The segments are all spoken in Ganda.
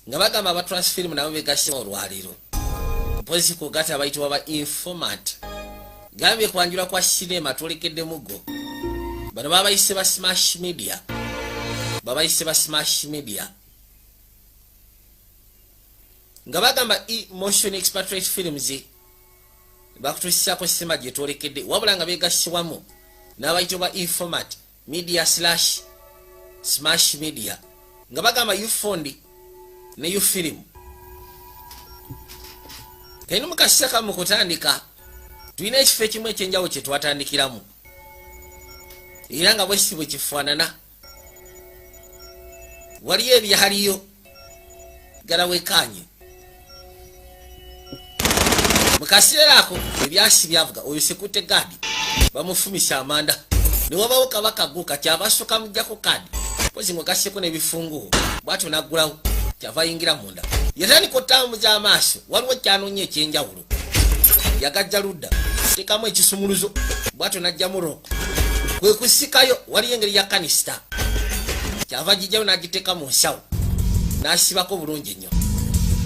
nga bagamba aba transfilm nabo begasima olwaliro mpozi kugata abayitibwa ba informant gambye kwanjula kwa sinema twolekedde mugo bano babayise ba smash media nga bagamba motion expatriate films bakutusako sinema gye twolekedde wabula nga begasibwamu n'abayitibwa ba informant media / smash media nga bagamba ufond ne ufilm kaino mukasisa kamu kutandika tulina ekifo ekimu ekyenjawo kye twatandikiramu era nga bwesi bwe kifaanana waliyo ebyaliyo galawekanye mukaseera ako ebyasi byavuga oyo sekute gadi bamufumisa amanda newabawo kabaka guka kyabasooka mujjako kadi pozi mwegaseko n'ebifunguo bwatyo naggulawo kyava yingira munda yatandika otambuza amaaso waliwo kyanoonya ekyenjawulo yagajja ludda tekamu ekisumuluzo bwatyo najjamu roko kwe kusikayo waliyo engeri ya kanisita kyava gijjayo n'agiteeka mu nsawo n'asibako bulungi ennyo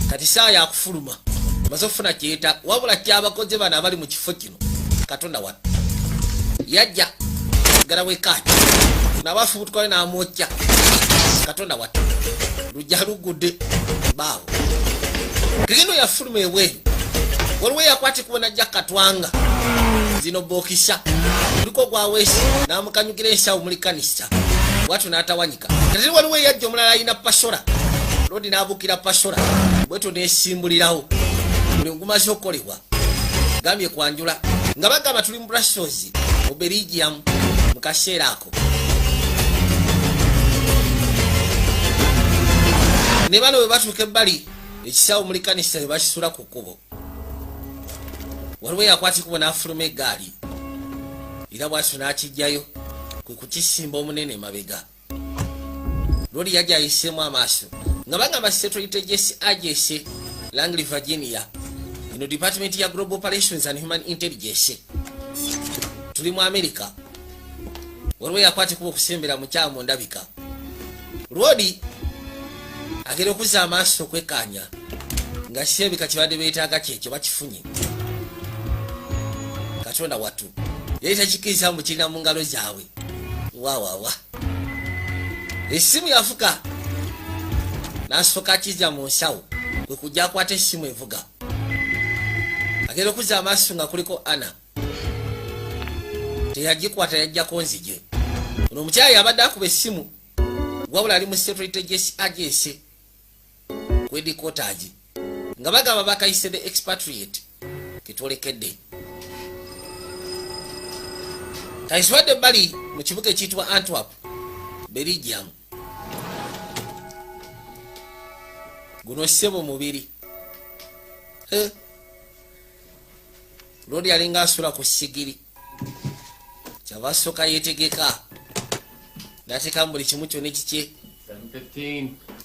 kati saa yakufuluma maze okufuna kyeta wabula kyabakoze bano abali mu kifo kino katonda wa yajja galawekaaji n'abafubutukale n'amwokya katonda wa lujja lugudde baawo kigendo yafuluma ebweru waliwo yakwati kubona ajja katwanga zino bokisa kuliko gwaweesi n'amukanyugira ensawo muli kanisa bwatyo n'atawanyika kati waliwo yajja omulala alina pasola lodi n'abuukira pasola bwetyo n'esimbulirawo buli ngumaze okukolebwa gambye kwanjula nga bagamba tuli mu Brussels mu Belgium mu kaseera ako ne bano bwe batuuka ebbali ekisawo muli kanisa bwe bakisula ku kkubo waliwo yakwati kubo n'afuluma eggaali era bwatyo n'akijjayo kwe kukisimba omunene mabega lodi yajja ayiseemu amaaso nga bagamba Central Intelligence Agency Langley Virginia ino Department ya Global Operations and Human Intelligence tuli mu America waliwo yakwati kubo okusembera mu kyamu ndabika lodi agera okuzza amaaso okwekkaanya nga kirabika kibadde beetaaga kyekyo bakifunye katonda wattu yali takikiriza mu kirina mu ngalo zaabwe wawawa essimu yafuka n'asooka akizza mu nsawo kwe kujja akwata essimu evuga agera okuzza amaaso nga kuliko ana teyagikwata yajjako nzije ono omukyala yabadde akuba essimu wabula ali mu Central Intelligence Agency kwedikotaagi nga bagamba bakayise the expatriate ketwolekedde kaiswadde bali mu kibuga ekiyitibwa Antwerp Belgium guno ssebo mubiri lodi alinga asula ku sigiri kyava asooka yeetegeka n'ateekamu buli kimu kyonna ekikye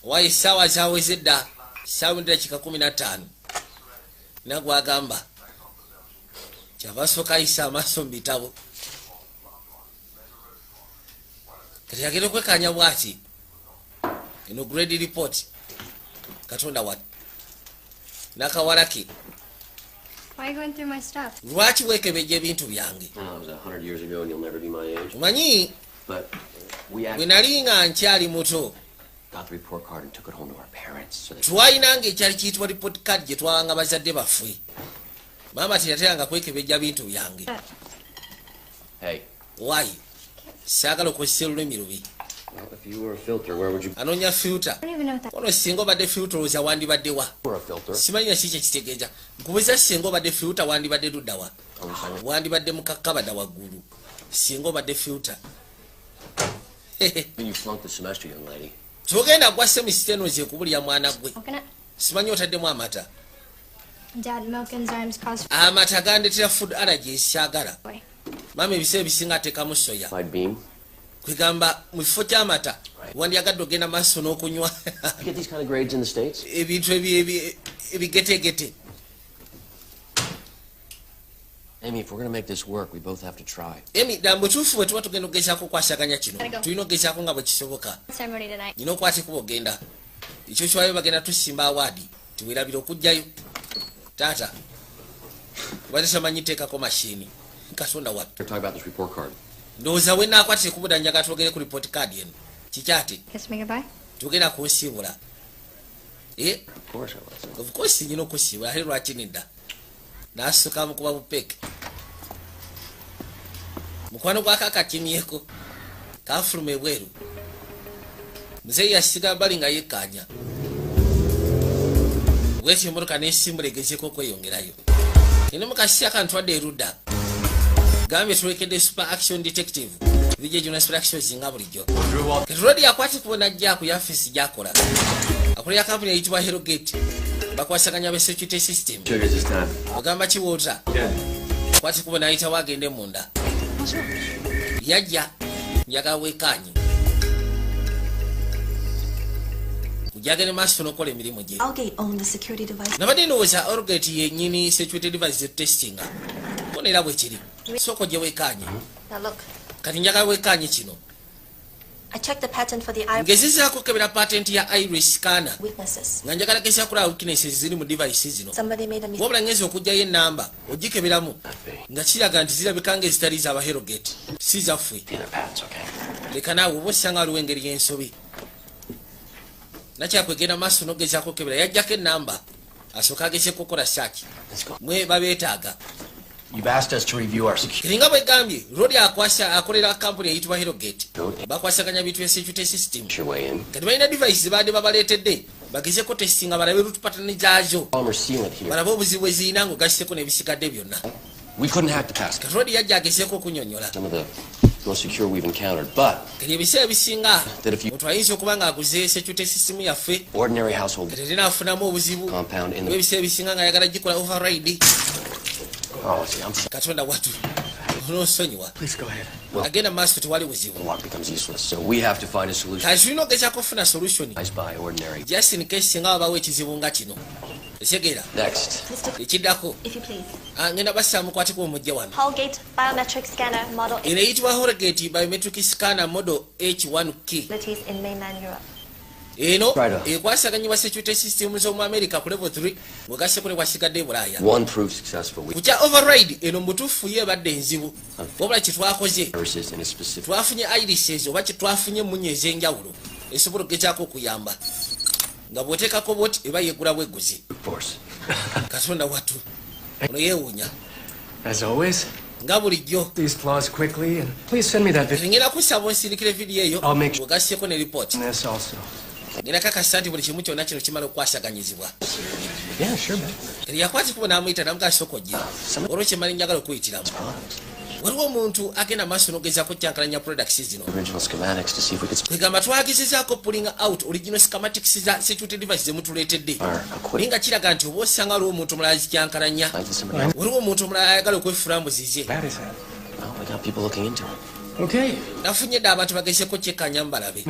wayi essaawa zaaweze dda ssaawa endakika 15 nagwagamba kyava asooka ayisa amaaso mu bitabo kati yagenda okwekkaanya bw'ati eno grade report katonda wat nakawalake lwaki weekebejja ebintu byange omanyi bwe nali nga nkyali muto twayinanga ekyali kiyitibwa report card gye twawanga bazadde baffe maama teyateranga kwekebejja bintu byange wayi saagala okozesa olulimi lubi anoonya filter ono singa obadde filter olowooza wandibaddewa simanyi naki kyekitegeeza nkubuuza singa obadde filter wandibadde luddawa wandibadde mukakkabada waggulu singa obadde filter togenda gwa semisitenozi ekubulya mwana gwe simanyi otaddemu amata amata gandetera food allergy saagala maama ebiseera ebisinga ateekamu soya kwegamba mu kifo ky'amata wandyagadde ogenda maaso n'okunywa ebintu ebigetegete Emi dambo tufu bwe tuba tugenda okugezaako okwasaganya kino tulina okugezaako nga bwe kisoboka nina okwatikuba ogenda ekyo kywayo bagenda tusimba awadi tiwerabira okujjayo taata bazitamanyi teekako mashini katonda wattu ndowooza we naakwatire kubuda njaga twogere ku report card eno kikyate tugenda kunsiibula of course nyina okusiibula ate lwaki nedda naasuka mukuba bupeke mukwano gwakakatimyeko kafuluma ebweru muzeeyi yasiga bali nga yekkanya bwetyo emmotoka n'esimbula egezeko okweyongerayo ine mukasi akantwadde erudda gambye tulekedde super action detective vijje juna super action zinga bulijjo rodi yakwati kubona jja ku yafisi jakola akulya kampuni eyitibwa Hellgate bakwasaganya be security system ogamba kiwota kwati kubona ayita wagende munda yajja njaga wekanyi kujagene maaso nokola emirimu gye nabadde ndowooza Hellgate yennyini security device testing bonera bwe kiri soko gye wekanyi kati njaga wekanyi kino ngezizaako kebera patent ya iris scanner nga njagala geza kulaba weaknesses ziri mu device zino wabula ngezi okujjayo enamba ogikeberamu nga kiraga nti zirabika nga ezitali z'aba Hellgate si zaffe leka naawe oba osanga waliwo engeri y'ensobi nakyakwegenda maaso nogezaako kebera yajjako enamba asooka agezeko okukola search mwe babeetaaga kiringa bwegambye rodi akolera kampuni eyitibwa Hellgate bakwasaganya bintu bya security system kati balina device zibadde babaleetedde bagezeko testinga balabe root pattern zaazo balabe obuzibu ezirina ng'ogasiseko n'ebisigadde byonna kati rodi yajja agezeko okunyonyola kati ebiseera ebisinga omuntu ayinza okuba ng'aguze security system yaffe kati erina afunamu obuzibu ebiseera ebisinga ng'ayagala gikola override katonda watu onosonyiwa agenda maaso tewali buzibu kati tulina ogezako okufuna solution just in case singa wabawo ekizibu nga kino ekyegera ekiddako ngenda bassa mukwateko omujja wano eno eyitibwa Hellgate biometric scanner model H1K eno ekwasaganyibwa security system z'omu America ku level 3 bwegaseko ne bwasigadde Bulaaya kutya override eno mutuufu ye ebadde enzibu wabula kyetwakoze twafunye irises oba kyetwafunye emunye ez'enjawulo esobola okugezaako okuyamba nga bw'oteekako bwoti eba yeggula bweguzi katonda wattu ono yeewuunya nga bulijjo ngenda kusaba onsindikira vidiyo eyo bwegasseeko ne report ngenda kakasa nti buli kimu kyonna kino kimala okukwasaganyizibwa eri yakwatikubo n'amuyita namukasokojje olwo kyemali njagala okuyitiramu waliwo omuntu agenda maaso n'ogezaako kyankalanya products zino kwegamba twagezezaako pulling out original schematics za security device zemutuleetedde naye nga kiraga nti oba osanga waliwo omuntu omulala azikyankalanya waliwo omuntu omulala ayagala okwefuula mbuzize nafunye dde abantu bagezeko kyekkanya mbalabe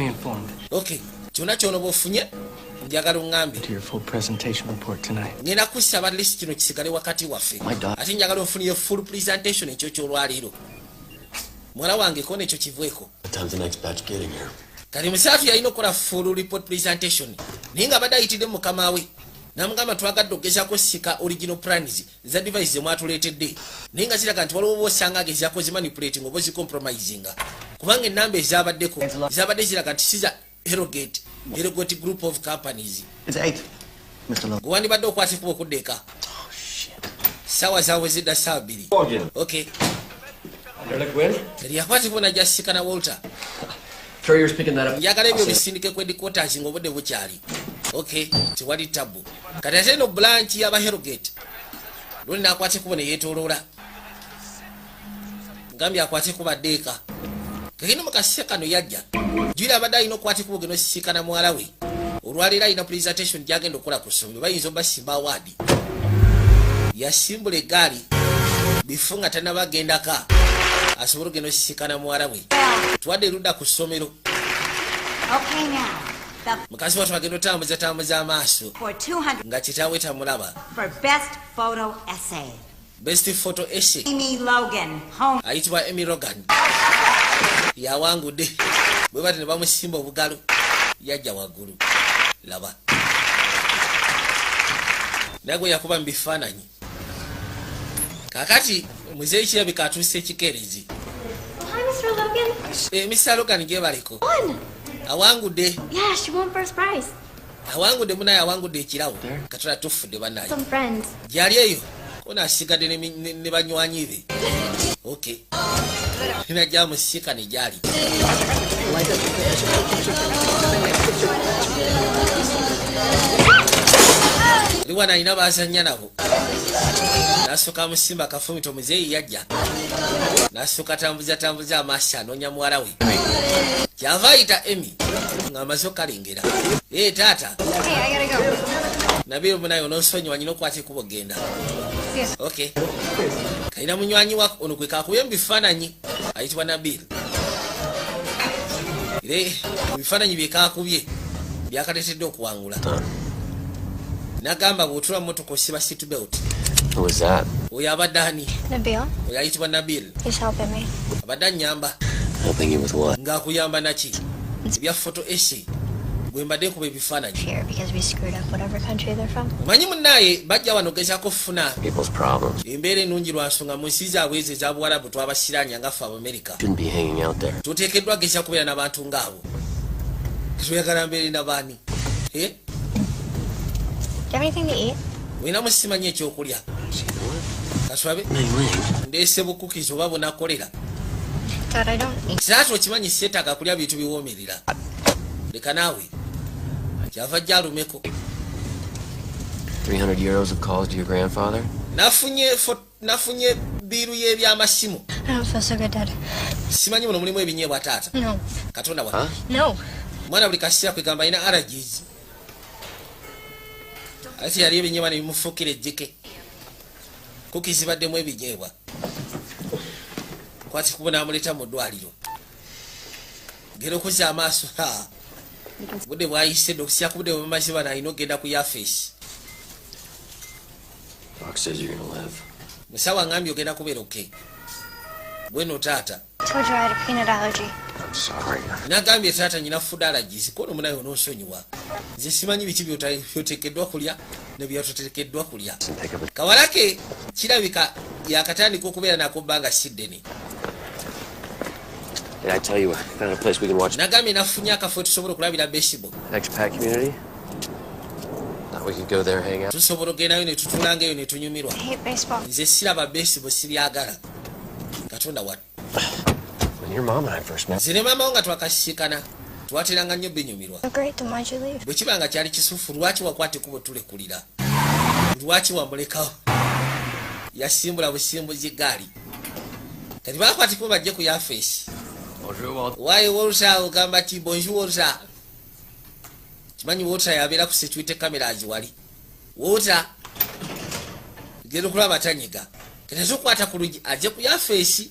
kyonna kyona bwofunye njagala oŋŋambe ngenda kusaba list kino kisigale wakati waffe ate njagala onfuniye full presentation ekyo kyolwaleero muwala wange kona ekyo kivueko kati musaafi yalina okukola full report presentation naye nga badde ayitidde mukama we namugamba twagadde okugezaako sika original plans za device zemwatuleetedde naye nga ziraga nti waliwo boosanga agezaako zimanipulating oba zicompromisinga kubanga ennamba ezabaddeko zabadde ziraga nti siza Hellgate group of companies wandibadde okwatikuba okuddeeka sawa zaabwe zidda sawa 2 kati yakwatikuba najjasikana Walter njagala ebyo bisindike ku headquarters ng'obudde bukyali tewali tabu kati ate eno branch y'aba Hellgate lwoli nakwatikuba ne yeetooloola ngambye akwatikuba ddeeka kakino mukasise kano yajja juli abadde alina okukwatikuba ogenda osisinkana muwala we olwaleero alina presentation gyagenda okukola ku ssomero bayinza obasimba awaadi yasimbula eggaali bifu nga tannabagendaka asobole ogenda osisinkana muwala we tuwadde erudda ku ssomero mukazi wattu agenda otambuza amaaso nga kitaawe tamulaba best photo essay ayitibwa Amy Logan yawangudde bwe bati ne bamusimba obugalo yajja waggulu laba nagwe yakuba mu bifaananyi kakati muzeeyi kirabika atuuse ekikerezi. Hi, Mr. Logan. Mr. Logan gyebaliko Won. awangudde Yeah, she won first prize. awangudde munaye awangudde ekirawo katola tufudde banaye Some friends. gyali eyo kona asigadde ne banywanyi be okay najja musika ne gyali liwana alina bazanya nabo nasooka musimba akafumito muzeeyi yajja nasooka tambuza amaaso anoonya muwala we kyava ayita Emi ng'amaze okalengera taata Hey, I gotta go. nabiru munaye onosonyiwa nyina okwata ekubo genda Yes. okay kalina munywanyi wako ono gwe kakubye mu bifaananyi ayitibwa Nabil ebifaananyi byekakubye byakaletedde okuwangula nagamba bw'otula mu motoka osiba seatbelt. Oyo abadde ani? Nabil. Oyo ayitibwa Nabil. He's helping me. Abadde annyamba. Helping you with what? Ng'akuyamba naki? Ebya photo essay. Bwe mbadde nkuba ebifaananyi. Here because we screwed up whatever country they're from. Omanyi munnaye bajja wano gezaako kufuna People's problems. embeera ennungi lwa nsonga mu nsi zaabwe ezo eza Buwarabu twabasiraanya nga ffe Abamerika. Shouldn't be hanging out there. Tuteekeddwa geza kubeera n'abantu ng'abo. Tuyagala mbeere na baani? Do you have anything to eat? Wina musimanyi ekyokulya. Kaswabe? Ndeese bukukizi oba bunakolera. Dad, I don't eat. Taata okimanyi seetaaga kulya bintu biwoomerera. Leka naawe. Kyava jja alumeko. 300 euros of calls to your grandfather? Nafunye biiru y'ebyamasimu. I don't feel so good, Dad. Simanyi muno mulimu ebinyeebwa taata. No. Katonda wa. Huh? No. Mwana buli kaseera kwegamba alina allergies. Ati yali ebinyeebwa ne bimufuukira ejjeke. Kukizi baddemu ebinyeebwa. Kwati kubona amuleeta mu ddwaliro. Gera okuzza amaaso. Budde bwayise dokisi yakubudde bwemaze bano alina okgenda ku yafeesi. Doc says you're gonna live. Musawo angambye ogenda kubeera okay. Bweno taata. Told you I had a peanut allergy. I'm sorry. Nagambye taata nyina food allergies. Kono munaye onoosonyiwa. Nze simanyi biki byoteekeddwa kulya ne byatoteekeddwa kulya. Kawalake kirabika yakatandika okubeera nako bbanga siddeni. Did I tell you I found a place we can watch Nagambye nafunye akafo tusobola okulabira baseball. expat community? Thought we could go there, hang out. Tusobola ogendayo ne tutulanga eyo ne tunyumirwa. I hate baseball. Nze siraba baseball sibyagala. Katonda wa. When your mom and I first met, Nze ne maama wo nga twakasisikana twateranga nnyo binyumirwa. So great, then why'd you leave? Bwe kibanga kyali kisufu lwaki wakwata ekubo tulekulira? Lwaki wamulekawo? Yasimbula busimbuzi gaali. Kati bakwata ekubo bajje ku yafeesi. Waayo Walter ogamba ti bonjour Walter. Kimanyi Walter yabeera ku situite cameras wali. Walter genda okulaba tanyiga. Kati zokwata ku lugi ajje ku yafeesi.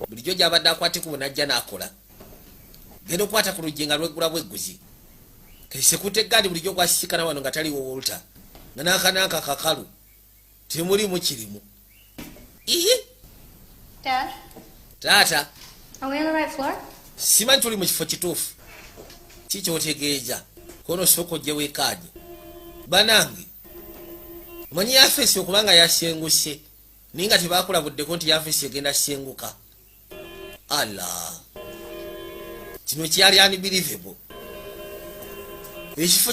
Bulijjo gy'abadde akwata ekubo n'ajja n'akola. Genda okwata ku lugi nga lwegula bwegguzi. Kati sekute gaali bulijjo gwasisikana wano nga taliwo Walter. Nga n'akananka kakalu. Temulimu kirimu. Ihi! Dad, Taata. are we on the right floor? Simanyi tuli mu kifo kituufu. Kiki otegeeza? Kono soko ogyewo ekaaji. Banange. Omanyi yafeesi okubanga yasenguse. Naye nga tebakulabuddeko nti yafeesi egenda senguka. Allah. Kino kyali unbelievable. Ekifo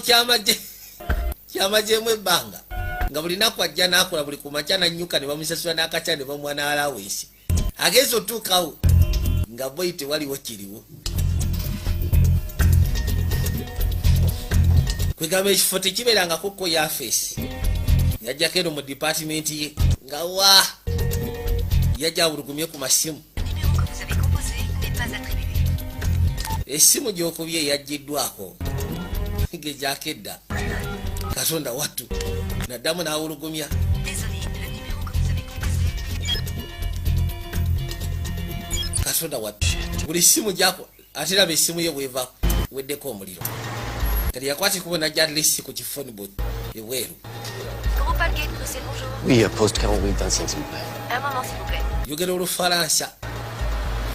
kyamagyemu ebbanga. Nga buli naku ajja n'akola buli ku makya n'annyuka ne bamusasula n'akacya ne bamuwa n'alawesi. Agezi otuukawo. Nga boyi tewaliwo kiriwo. Kwegamba ekifo tekibeerangako ko yafeesi. Yajjako eno mu dipatimenti ye nga wa yajja abulugumye ku masimu. Essimu gy'okubye yaggiddwako ng'egyako edda. Katonda wattu naddamu n'awulugumya. Katonda wattu buli ssimu gyako ate raba essimu ye bw'eva weddeko omuliro. Kati yakwata ekubo n'ajja atlisi ku kifoni booth ebweru. Comment pas le gate, c'est bonjour. Oui, poste 48 25 s'il vous plaît. Un moment, s'il vous plaît. Yogera Olufalansa.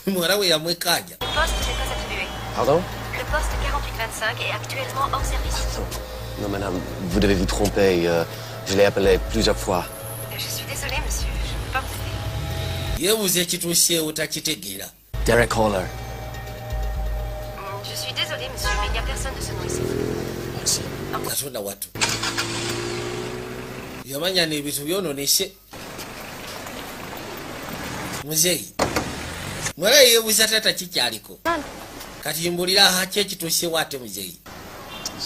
Muwala we yamwekaaja. Le poste n'est pas attribué. Pardon? Le poste 4825 est actuellement hors service. Non, madame, vous devez vous tromper. Je l'ai appelé plusieurs fois. Je suis désolée, monsieur. Je ne peux pas vous aider. yeebuuza ekituuseewo takitegeera. Derek Holler. Je suis désolée, monsieur, mais il n'y a personne de ce nom ici. Merci. Katonda wattu yamanya n'ebintu byonoonese. Muzeeyi mwala yeebuuza taata kikyaliko kati mbulira kyekituusewo ate muzeeyi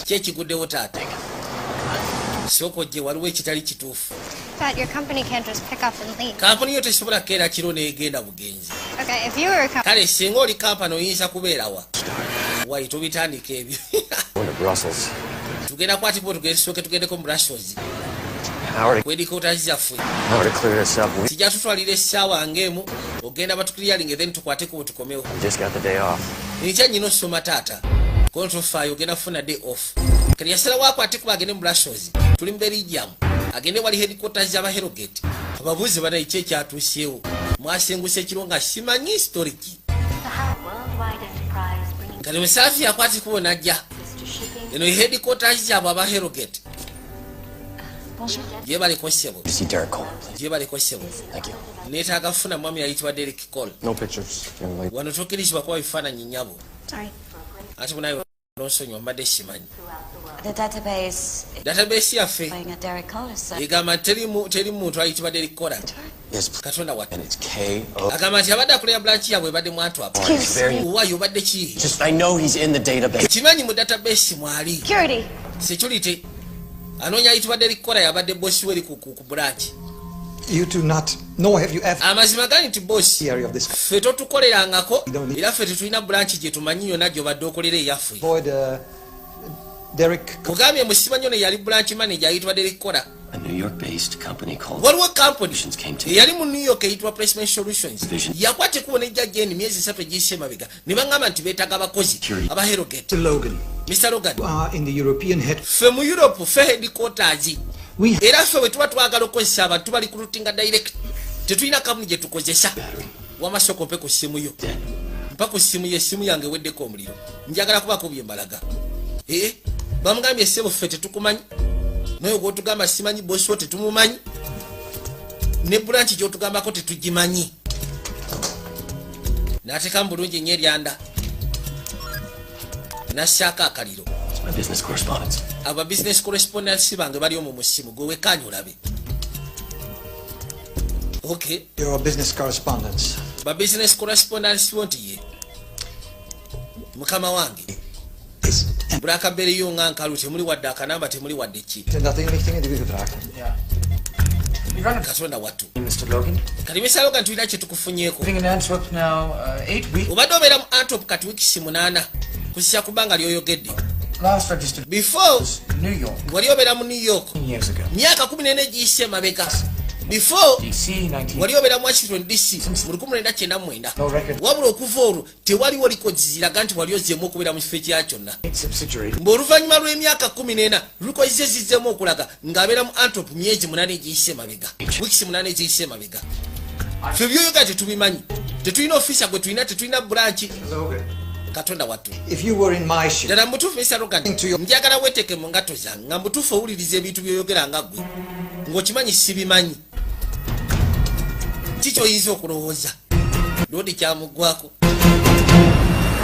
kyekiguddewo taata sooka ojje waliwo ekitali kituufu. But your company can't just pick up and leave. Kampuni yo tesobola kukeera kiro n'egenda bugenzi. Okay, if you were a company... Kale singa oli kampani oyinza kubeerawa wayi tubitandika ebyo. Going to Brussels. Tugenda kwatibwa tugesooke tugendeko mu Brussels. Kwedikoota zaffe kijja tutwalira essaawa ng'emu ogenda batukiriyalinga then tukwateko bwe tukomewo. Enkya nnyina osoma taata kono tofaayo ogenda kufuna day off. Kati yasalawo akwateko agende mu Brussels tuli mu Belgium agende wali headquarters z'abaherogate ababuuzi banayi ki ekyatuuseewo mwasenguse ekiro nga simanyi historiki. Kati musaafi akwateko najja eno headquarters zaabwe abaherogate. Ye baliko ssebo. Ye baliko ssebo. Neetaaga kufuna mwami yayitibwa Derek Cole. Wano tokkirizibwa kuba bifaananyi nnyabo. Ate bunayo n'onsonyiwa mbadde simanyi. Database yaffe egamba teri muntu ayitibwa Derek Cole. Katonda wattu agamba nti abadde akulira branch yabwe ebadde mu Antwerp. Waayo obadde ki? Kimanyi mu database mwali security anoonya ayitibwa Derek Cole yabadde bossi weri ku branch. You do not know, have you ever... Amazima gani nti boss ffe totukolerangako era ffe tetulina branch gye tumanyi yonna gy'obadde okolera eyaffe. Mugambye musimanyi ono yali branch manager ayitibwa Derek Cole. Waliwo company eyali mu New York eyitibwa Placement Solutions yakwate kubona ejja jeni myezi 3 egiyise emabega ne bangamba nti beetaaga abakozi abaherogate. Mr. Logan ffe mu Europe ffe headquarters era ffe bwe tuba twagala okukozesa abantu tubali ku routing direct tetulina kampuni gye tukozesa. Wamasoko mpe ku ssimu yo mpa ku ssimu ye essimu yange weddeko omuliro njagala kubako bye mbalaga. Bamugambye ssebo ffe tetukumanyi naye gwotugamba simanyi bosi wo tetumumanyi ne branch gyotugambako tetugimanyi. N'ateeka mu bulungi nnyo eryanda nassaako akaliro. Aba business correspondence bange bali omwo mu ssimu gwe wekkaanya olabe. Okay. Your business correspondence. Ba business correspondence won't ye. Mukama wange. Blackberry yo nga nkalu temuli wadde akanamba temuli wadde ki. Katonda wattu. Kati Mr. Logan tulina kye tukufunyeeko. Obadde obeera mu Antwerp kati wiikisi 8 kusisa kubanga lyoyogedde. Before wali obeera mu New York myaka 14 giyise emabega. Before wali obeera mu Washington DC mu 1999 wabula okuva olwo tewaliwo records ziraga nti wali ozzeemu okubeera mu kifo ekya kyonna. Ng'oluvannyuma lw'emyaka 14 lukoze zizzeemu okulaga ng'abeera mu Antwerp myezi 8 egiyise emabega wiikisi 8 eziyise emabega. Ffe byoyoga tetubimanyi tetulina ofisa gwe tulina tetulina branch. Katonda wattu ddala mutuufu Mr. Logan njagala weeteke mu ngato zange nga mutuufu owuliriza ebintu byoyogera nga ggwe ng'okimanyi sibimanyi. Kiki oyinza okulowooza loodi kyamuggwako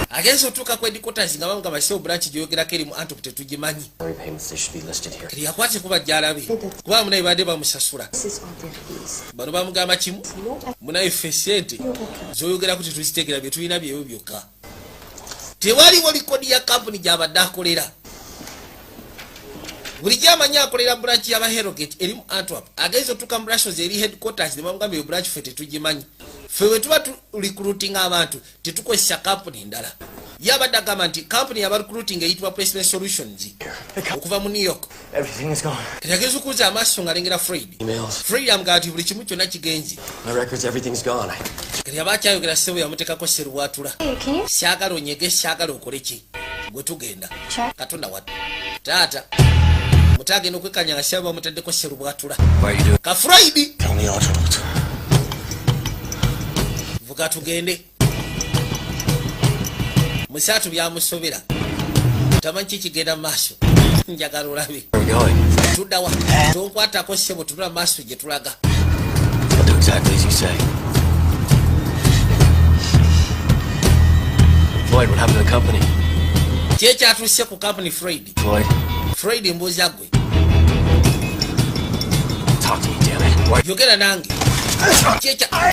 agenza otuuka ku headquarters nga bamugamba sewo branch gyoyogerako eri mu Antwerp tetugimanyi. Kati yakwate kuba gyalabe kuba munaye badde bamusasula. Bano bamugamba kimu munaye ffe ssente zoyogerako tetuziteegera bye tulina byebyo byokka. Tewaliwo likodi ya kampuni gy'abadde akolera. Buli gy'amanyi akolera branch y'abaherogate eri mu Antwerp agenza otuuka mu Brussels eri headquarters ne bamugamba eyo branch ffe tetugimanyi. Ffe bwe tuba recruiting abantu tetukozesa kampuni ndala. Ye abadde agamba nti kampuni yaba recruiting eyitibwa Placement Solutions okuva mu New York. Kati agenza okuuza amaaso ng'alengera Fred amugamba nti buli kimu kyonna kigenzi. Kati aba akyayogera ssebo yamuteekako seruwatula. Syagala onyege syagala okole ki gwe tugenda. Katonda wattu taata mutagenda okwekanya nga syaba bamutaddeko serubwatula ka Friday vuga tugende musaatu byamusobera tamanyi kikigenda mu maaso njagala olabe. Tudawa. Tonkwatako ssebo tunula maaso gye tulaga. I'll do exactly as you say. Floyd, what happened to the company? Kyekyatusye ku company Floyd. Floyd mbuuza gwe. Talk to me, damn it. Why? Yogera nange.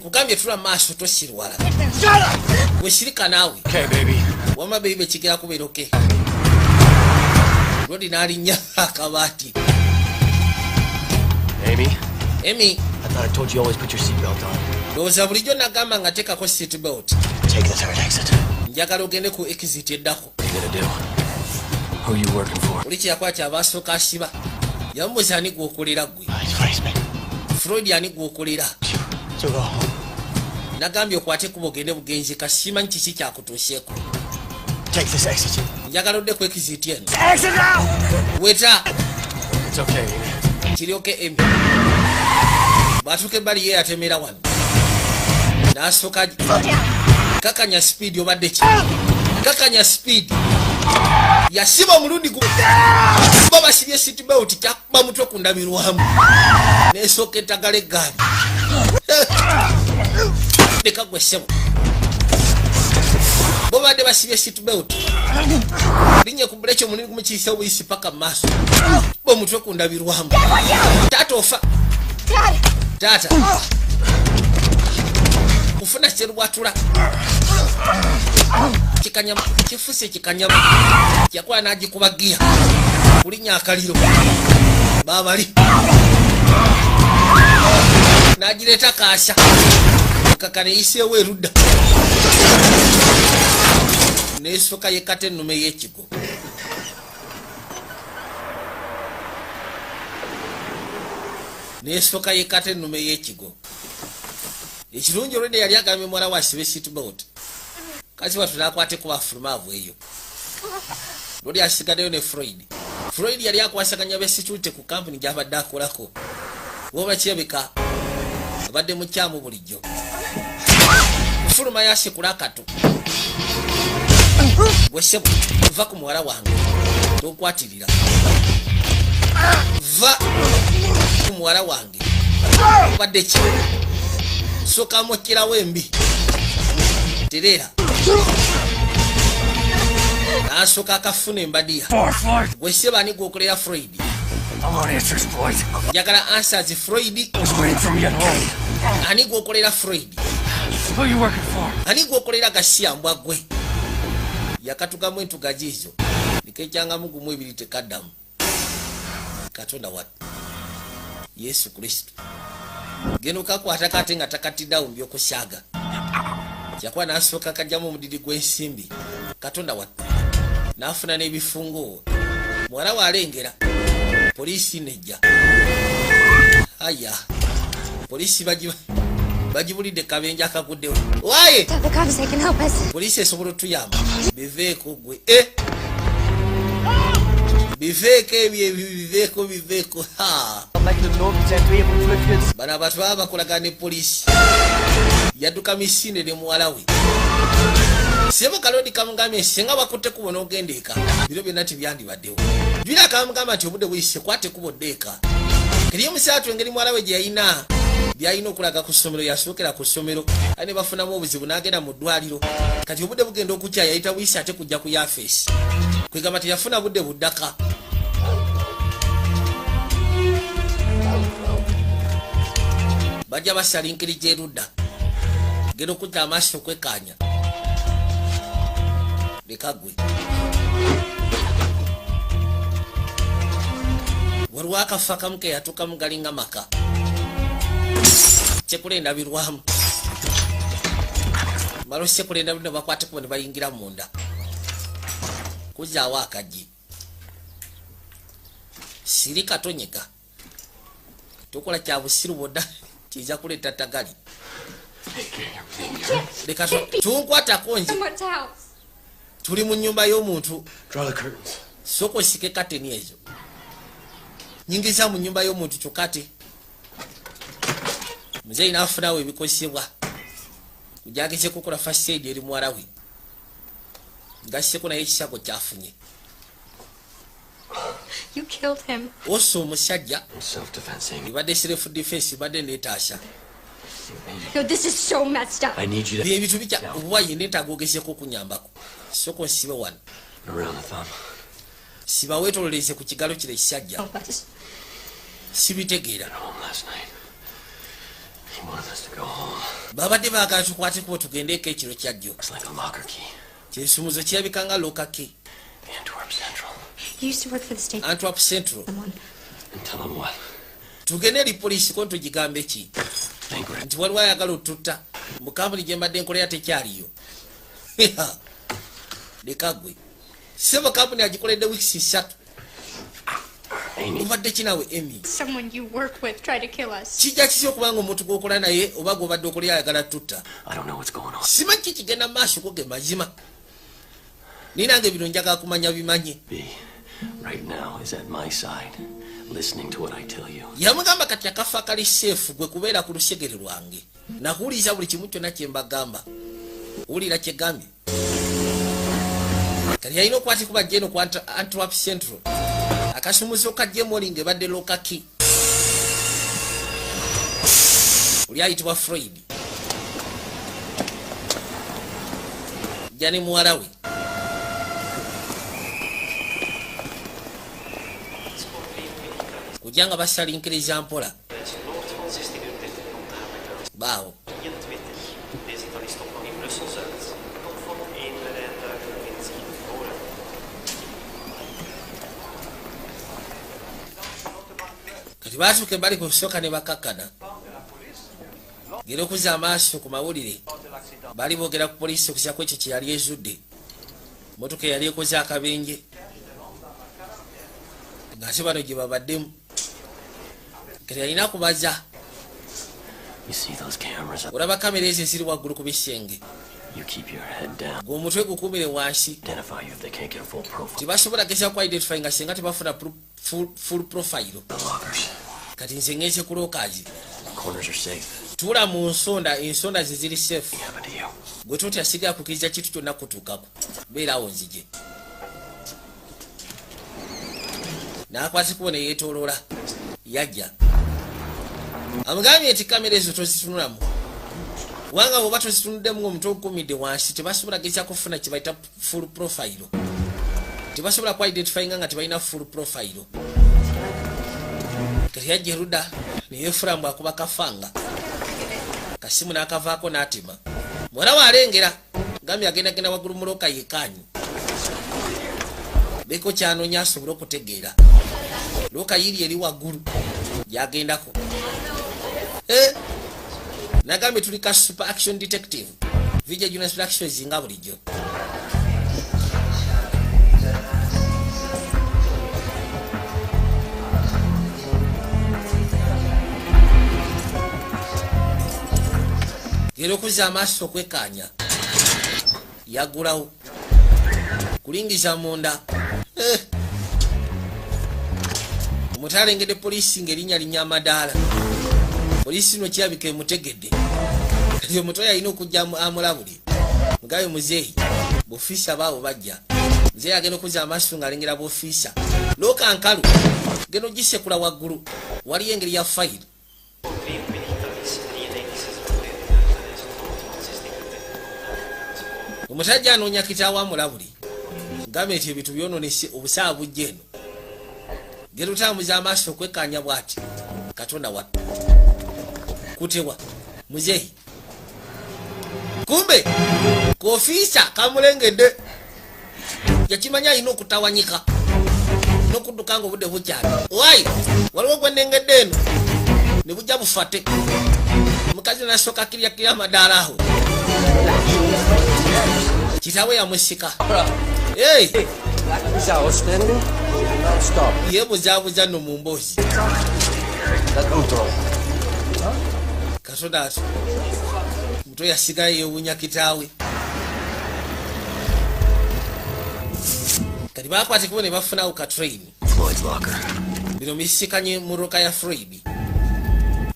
Kugambye tula maaso tosirwala. Wesirika naawe. Okay, baby. Wama baby kigera kubeera okay. Rodi n'alinnya akabaati. Amy? Amy. I thought I told you always put your seatbelt on. Ndowooza bulijjo nagamba nga teekako seatbelt. Take the third exit. Njagala ogende ku exit eddako. What are you gonna do? Who are you working for? Buli kyeyakola kyabasooka asiba. Yamubuuza ani gwokolera gwe. Floyd ani gwokolera. So go home. Nagambye okwate kuba ogende bugenzi kasimanyi kiki kyakutuuseeko. Take this exit. Njagala odde ku exit eno. Exit now! Weta. It's okay, Amy. Kiryoke Emi. Bwatuuka ebbali ye yatemera wano. N'asooka kakanya speed obadde ki? Kakanya speed. Yasiba omulundi gumu. Bo basibye seatbelt kyakuba mutwe ku ndabirwamu. N'esooka ettagala eggaali. Leka gwe ssebo. Bo badde basibye seatbelt. Linnya ku buleki omulundi gumu kiyise obuyisi paka mu maaso. Bo mutwe ku ndabirwamu. Taata ofa. Taata. Kufuna kyerwatula. Kikanyama. Kifuse kikanyama. Yakola n'agikuba giya. Kulinnya akaliro. Baabali. N'agireeta kaasha. Kaka neeyiseewo erudda. N'esooka yekkata ennume y'ekigo. N'esooka yekkata ennume y'ekigo. Ekirungi olwedde yali agambye muwala we asibe seatbelt. Kazi watu n'akwateko bafulumaavu eyo. Lwali asigaddeyo ne Floyd. Floyd yali akwasaganya be security ku kampuni gy'abadde akolako. Woba kirabika abadde mukyamu bulijjo. Fuluma yasekula akato. Bwesebo va ku muwala wange. Tonkwatirira. Va ku muwala wange. Obadde ki? Soka mukirawo embi. Terera. N'asooka akafuna embadiya. Bweseba ani gwokolera Floyd. I want answers, Floyd. Njagala answers Floyd. I was waiting for me at home. Ani gwokolera Floyd. Who are you working for? Ani gwokolera gasiyambwa gwe. Yakatugamu entuga giizo. Nikecyangamu gumu ebiri tekaddamu. Katonda wat. Yesu Kristo. Geno kakwata kate nga takatiddawo mbyokusyaga. Yakuba n'asooka kajjamu omudidi gw'ensimbi. Katonda wat. N'afuna n'ebifungo. Muwala we alengera. Poliisi nejja. Aya. Poliisi bagibulidde kabenje akaguddewo. Waaye! Tell the cops they can help us. Poliisi esobola otuyamba. Biveeko gwe. Biveeko ebyo biveeko. Bano abantu baba bakolagana ne poliisi. Yadduka misinde ne muwala we. Sebo kalodi kamugambye singa bakutte kubo n'ogenda eka. Biro byonna tibyandibaddewo. Jwira akamugamba nti obudde buyise kwate kubo ddeeka. Kiriyo musaatu engeri muwala we gye yalina. Byalina okulaga ku ssomero yasookera ku ssomero. Ali ne bafunamu obuzibu n'agenda mu ddwaliro. Kati obudde bugenda okukya yayita buyise ate kujja ku yafeesi. Kwegamba teyafuna budde buddaka. Bajja basalinkiri gy'erudda. Genda okutta amaaso okwekaanya. Leka gwe. Waliwo akafa akamu ke yatuukamu galinga maka. Sekulenda birwamu. Malo sekulenda bino bakwateko ne bayingira munda. Kuzaawo akaggi. Siri katonyeka. Tukola kya busiru bodda kiza kuleeta tagali. Leka tunkwatako nje. Tuli mu nnyumba y'omuntu. Draw the curtains. Soko sike kateni ezo. Nyingiza mu nnyumba y'omuntu kyokate. Muzeyi n'afunawo ebikosebwa. Kujagise kukola first aid eri muwala we. Ngasseko naye ekisago kyafunye. You killed him. Also omusajja Self-defense, Amy. ibadde self defense ibadde neetaasa. No, this is so messed up. I need you to Ebintu bijja obuwayi neetaaga ogezeeko okunyambako. Soko nsibe wano. around the thumb. Siba weetololeze ku kigalo kino ekisajja. Oh, but Sibitegeera. Home last night. He wanted us to go home. Babadde baagala tukwateko tugendeeko ekiro kyajjo. It's like a locker key. Kyensumuzo kirabika nga lokaki. The Antwerp Central. you used to work for the state. Antwerp Central. Someone. And tell him what? Tugende eri poliisi ko tugigambe ki? Angry. Nti waliwo ayagala otutta. Mu kampuni gye mbadde nkolera tekyaliyo. Leka gwe. Sebo kampuni agikoledde wiiki 3. Amy. Obadde kinaawe Amy. Someone you work with tried to kill us. Kijja kisi okubanga omuntu gw'okola naye oba gw'obadde okolera ayagala tutta. I don't know what's going on. Simanyi ki kigenda maaso ko ge mazima. Ninange bino njagala kumanya bimanye. B, right now, is at my side, listening to what I tell you. Yamugamba kati akafa kali seefu gwe kubeera ku lusegere lwange. Nakuwuliriza buli kimu kyonna kye mbagamba. Wulira kye gambye. Kati yalina okukwatiko bajja eno ku Antwerp Central. Akasumuzo kajja emolinga ebadde lokaki. Oli ayitibwa Freud. Jani muwala we. Kujja nga basalinkiriza mpola. Baawo. Kati baatuuka bali ku kusooka ne bakakkana. Ngera okuzza amaaso ku mawulire. Bali boogera ku poliisi okusyako ekyo kye yali ezudde. Motoka yali ekoze akabenje. Ng'ate bano gye babaddemu. Kati yalina kubaza. You see those cameras up? Olaba kamera ezo eziri waggulu ku bisenge. You keep your head down. Ng'omutwe gukuumire wansi. Identify you if they can't get a full profile. Tebasobola gezaako ku identify nga singa tebafuna full profile. The lockers. Kati nze ngeze ku lookers. Corners are safe. Tuula mu nsonda, ensonda ze ziri safe. What happened to you? Gwe totya sigala kukkiriza kitu kyonna kutuukako. Beeraawo nzije. N'akwatikubo ne yeetooloola. Yajja. Amugambye nti kamera ezo tozitunulamu. Kubanga bw'oba tozitunuddemu ng'omutwe ogukumidde wansi tebasobola gezaako kufuna kye bayita full profile. Tebasobola ku identifyinga nga tebalina full profile. Kati yajja erudda ne yeefulamu akuba kafanga. Kasimu n'akavaako n'atema. Muwala we alengera. Gambye agendagenda waggulu mu looka yekaanyi. Beeko kyanoonya asobole okutegeera. Looka yiri eri waggulu. Yagendako. Nagambye tuli ka super action detective. Vijja Junior Special Actions nga bulijjo. Ngera okuzza amaaso okwekaanya. Yaggulawo. Kulingiza munda. Omuntu alengedde poliisi ng'erinnya linnya amadaala. Poliisi no kirabika emutegedde. Kati omuto yalina okujja amulabuli. Mugabe muzeeyi. B'ofiisa baabo bajja. Muzeeyi agenda okuzza amaaso ng'alengera b'ofiisa. Looka nkalu. Genda ogisekula waggulu. Waliyo engeri ya fayiro. Omusajja anoonya kitaawo amulabuli. Mugambe nti ebintu byonoonese obusawa bujja eno. Genda otambuza amaaso okwekkaanya bw'ati. Katonda wattu. Kutewa muzeeyi. Kumbe kofiisa kamulengedde. Yakimanya alina okutawanyika n'okudduka nga obudde bukyali. Wayi waliwo gwe nnengedde eno ne bujja bufate. Omukazi n'asooka kiryakirya amadaala awo. Kitaawe yamusika. Yeebuzaabuza nno mu mboozi. Katonda ato. Muto yasigayo yeewuunya kitaawe. Kati baakwatikubo ne bafunawo ka train. Floyd's locker. Bino bisikanye mu roka ya Freud.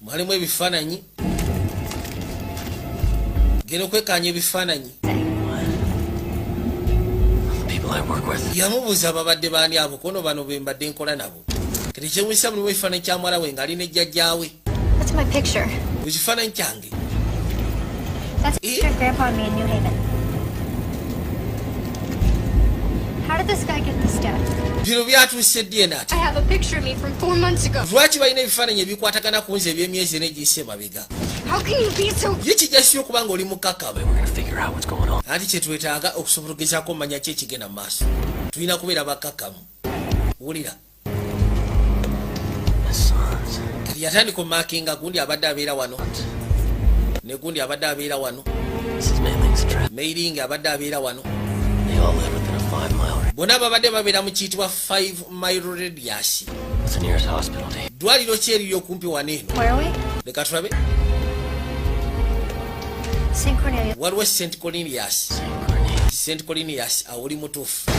Mwalimu ebifaananyi. Genda okwekkaanya ebifaananyi. I work with? yamubuuza babadde baani abo kono bano be mbadde nkola nabo kati kyewunyisa mulimu ekifaananyi kya mwala we ng'ali ne jjajjaawe That's my picture. ekifaananyi kyange That's a picture of Grandpa and me in New Haven. How did this guy get this death? bino byatuuse DNA ati I have a picture of me from 4 months ago. lwaki balina ebifaananyi ebikwatagana ku nze eby'emyezi n'egiyise emabega How can you be so... ye kijasiyo okuba nga oli mukkakkamu We're gonna figure out what's going on. anti kyetwetaaga okusobola okugezaako omanya ki ekigenda mu maaso tulina kubeera bakkakkamu wulira My sons. kati yatandika omakinga gundi abadde abeera wano ne gundi abadde abeera wano This is Mailing's trap. mailing abadde abeera wano They all live within a 5 mile radius. bonna babadde babeera mu kiyitibwa 5 mile radius What's the nearest hospital to you? ddwaliro ki eriri okumpi wano eno Where are we? leka tulabe St. Cornelius. waliwo st cornelius St. Cornelius. st cornelius awoli mutuufu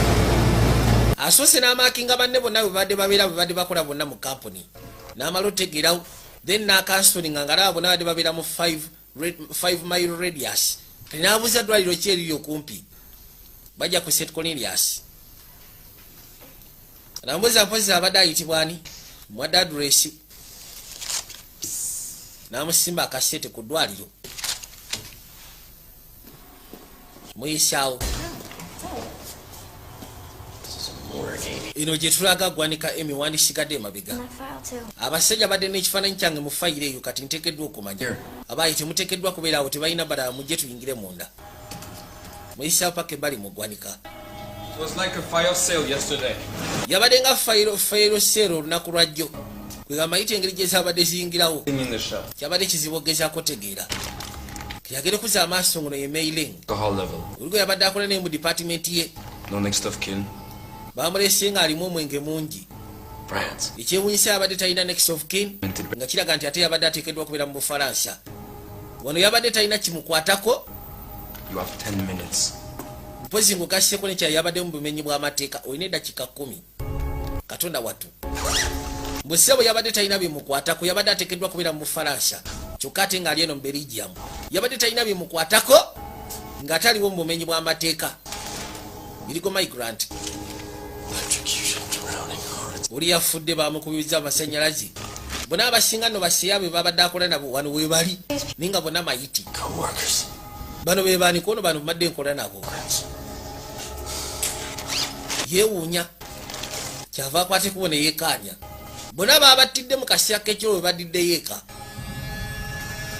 asoose n'amakinga banne bonna bwe badde babeera bwe badde bakola bonna mu kampuni n'amala otegeerawo then n'akansolinga nga laba bonna badde babeera mu 5 mile radius kati n'abuuza ddwaliro ki eriri okumpi bajja ku st cornelius namubuuza mpozi abadde ayitibwa ani mwadde adresi n'amusimba akasete ku ddwaliro muyisaawo eno gye tulaga gwanika emiwandi sigadde emabega My file too. abasajja badde n'ekifaananyi kyange mu fayiro eyo kati nteekeddwa okumanya abaayi temuteekeddwa kubeera awo tebalina balala mujje tuyingire munda muyisaawo paka ebbali mu ggwanika It was like a fire sale yesterday. yabadde nga fayiro seero olunaku lwajjo kwegamba yite engeri gye zabadde ziyingirawo Thing in the shop. kyabadde kizibu ogezaako tegeera yagere kuza amaaso ngono ye mailing Alcohol level. oliko yabadde akola naye mu department ye No next of kin. bamulese nga alimu omwenge mungi France. ekyewunyisa yabadde talina next of kin nga kiraga nti ate yabadde ateekeddwa okubeera mu bufalansa wano yabadde talina kimukwatako You have 10 minutes. mpozi ngaogasseko nekya yabadde mu bumenyi bw'amateeka olina eddakiika 10 katonda wattu mbusebo yabadde talina bimukwatako yabadde ateekeddwa kubeera mu bufalansa kyokka ate ng'ali eno mu belgium yabadde talina bimukwatako ng'ataliwo mu bumenyi bw'amateeka birigo migrant Electrocution, drowning, heart. oli yafudde bamukubiriza amasanyalaze bonna abasinga nno baseyaabe babadde akola nabo wano we bali naye nga bonna mayiti Co-workers. bano be baaniko ono bano mbadde nkola nabo yeewuunya kyava akwate kubo ne yeekaanya bonna baabattidde mu kaseera k'ekiro bwe badiddeyo eka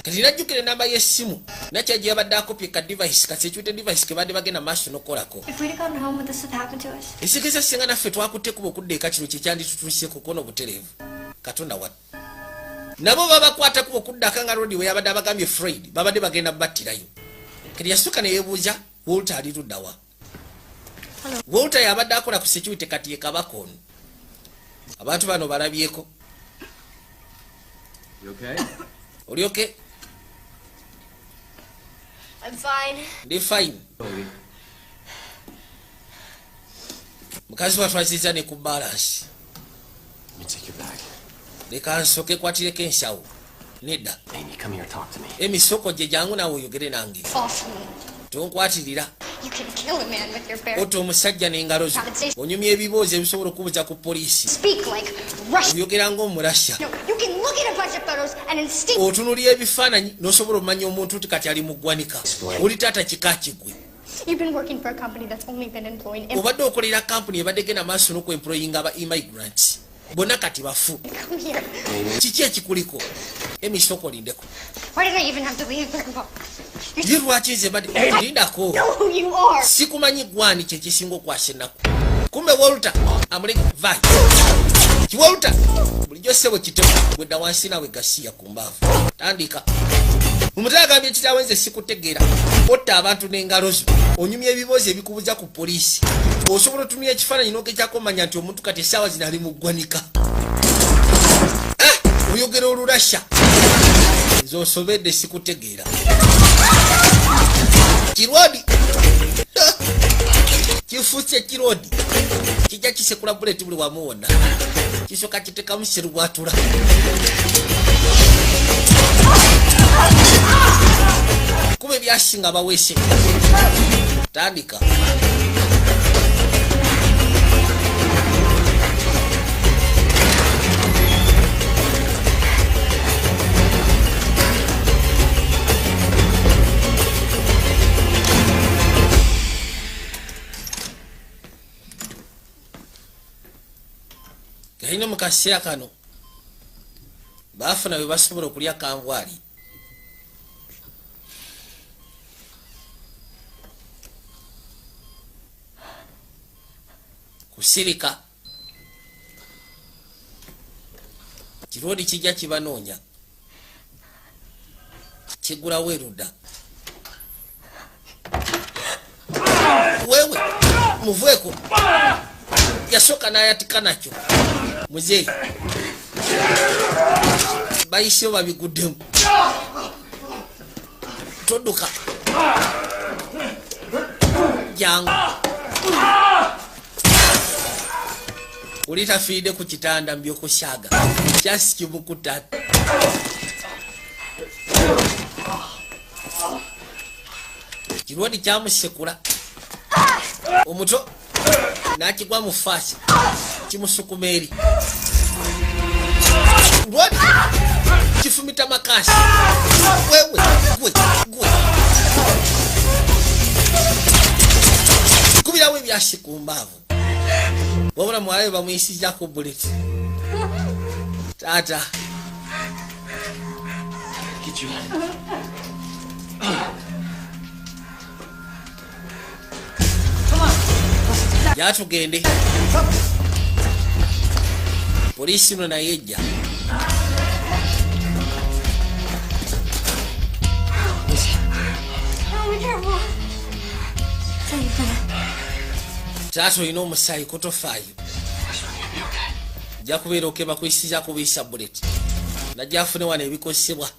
kati najjukira enamba y'essimu nakya gye yabadde akopye ka device kasekyute device ke badde bagenda maaso n'okukolako If we'd have gone home, would this have happened to us? ensekeeza singa naffe twakutte kuba okudda eka kino kyekyanditutuuseeko kono obutereevu katonda wat nabo babakwata kuba okuddaka nga rodi we yabadde abagambye freid babadde bagenda battirayo kati yasooka ne yeebuuza walter ali luddawa walter yabadde akola ku security kati ye kabaka ono abantu bano balabyeko You okay? oli okay I'm fine. ndi fine Chloe. mukazi watwaziza ne ku balance Let me take your bag. leka nsooke kwatireko ensawo nedda Amy, come here, talk to me. emisoko gye jangu naawe oyogere nange Fall from me. tonkwatirira You can kill a man with your bare... otta omusajja n'engalo zo onyumya ebiboozi ebisobola okubuuza ku poliisi Speak like Russian. oyogera ng'omurasya No, you can look at a bunch of photos and instinct... otunulira ebifaananyi n'osobola omanya omuntu nti kati ali mu ggwanika oli taata kika kigwe You've been working for a company that's only been employing... obadde okolera kampuni ebadde genda maaso n'okwemployinga aba immigrants bonna kati bafu Come here. kiki ekikuliko emisoko lindeko Why did I even have to leave, Grandpa? ye lwaki nze badde lindako Know who you are. sikumanyi gwani kyekisinga okwasa ennaku kumbe walter amuleke vai kiwalter bulijjo ssebo kitego gwedda wansi nawe gasiya ku mbaavu tandika omutala agambye kitaawe nze sikutegeera otta abantu n'engalo zo onyumya ebiboozi ebikubuza ku poliisi osobola otunula ekifaananyi n'ogezaako omanya nti omuntu kati essaawa zino ali mu ggwanika oyogera olulasha nze osobedde sikutegeera kirodi kifuuse kirodi kijja kisekula buleti buli wamu wonna kisoka kitekamu serubwatula kuba ebyasinga baweese tandika kaseera kano baafuna bwe basobola okulya kanvwali. Kusirika kiroodi kijja kibanoonya kigulawo erudda. Wewe muveeko yasooka n'ayatika nakyo muzeeyi bayiseo babiguddemu todduka jangu oli tafiide ku kitanda mbyokushaga kyasi kimukuta kirwadi kyamusekula omuto nakigwa mu faasi kimusukuma eri lwadi kifumita makasi. Wewe gwe kubirawo ebyasi ku mbaavu wabula mwalawe bamuyisizako buleti taata yatugende polisi no naye ejja. Taata olina omusaayi kotofaayo jja kubeera okeba kuyisizako buyisa buleti najja afune wano ebikosebwa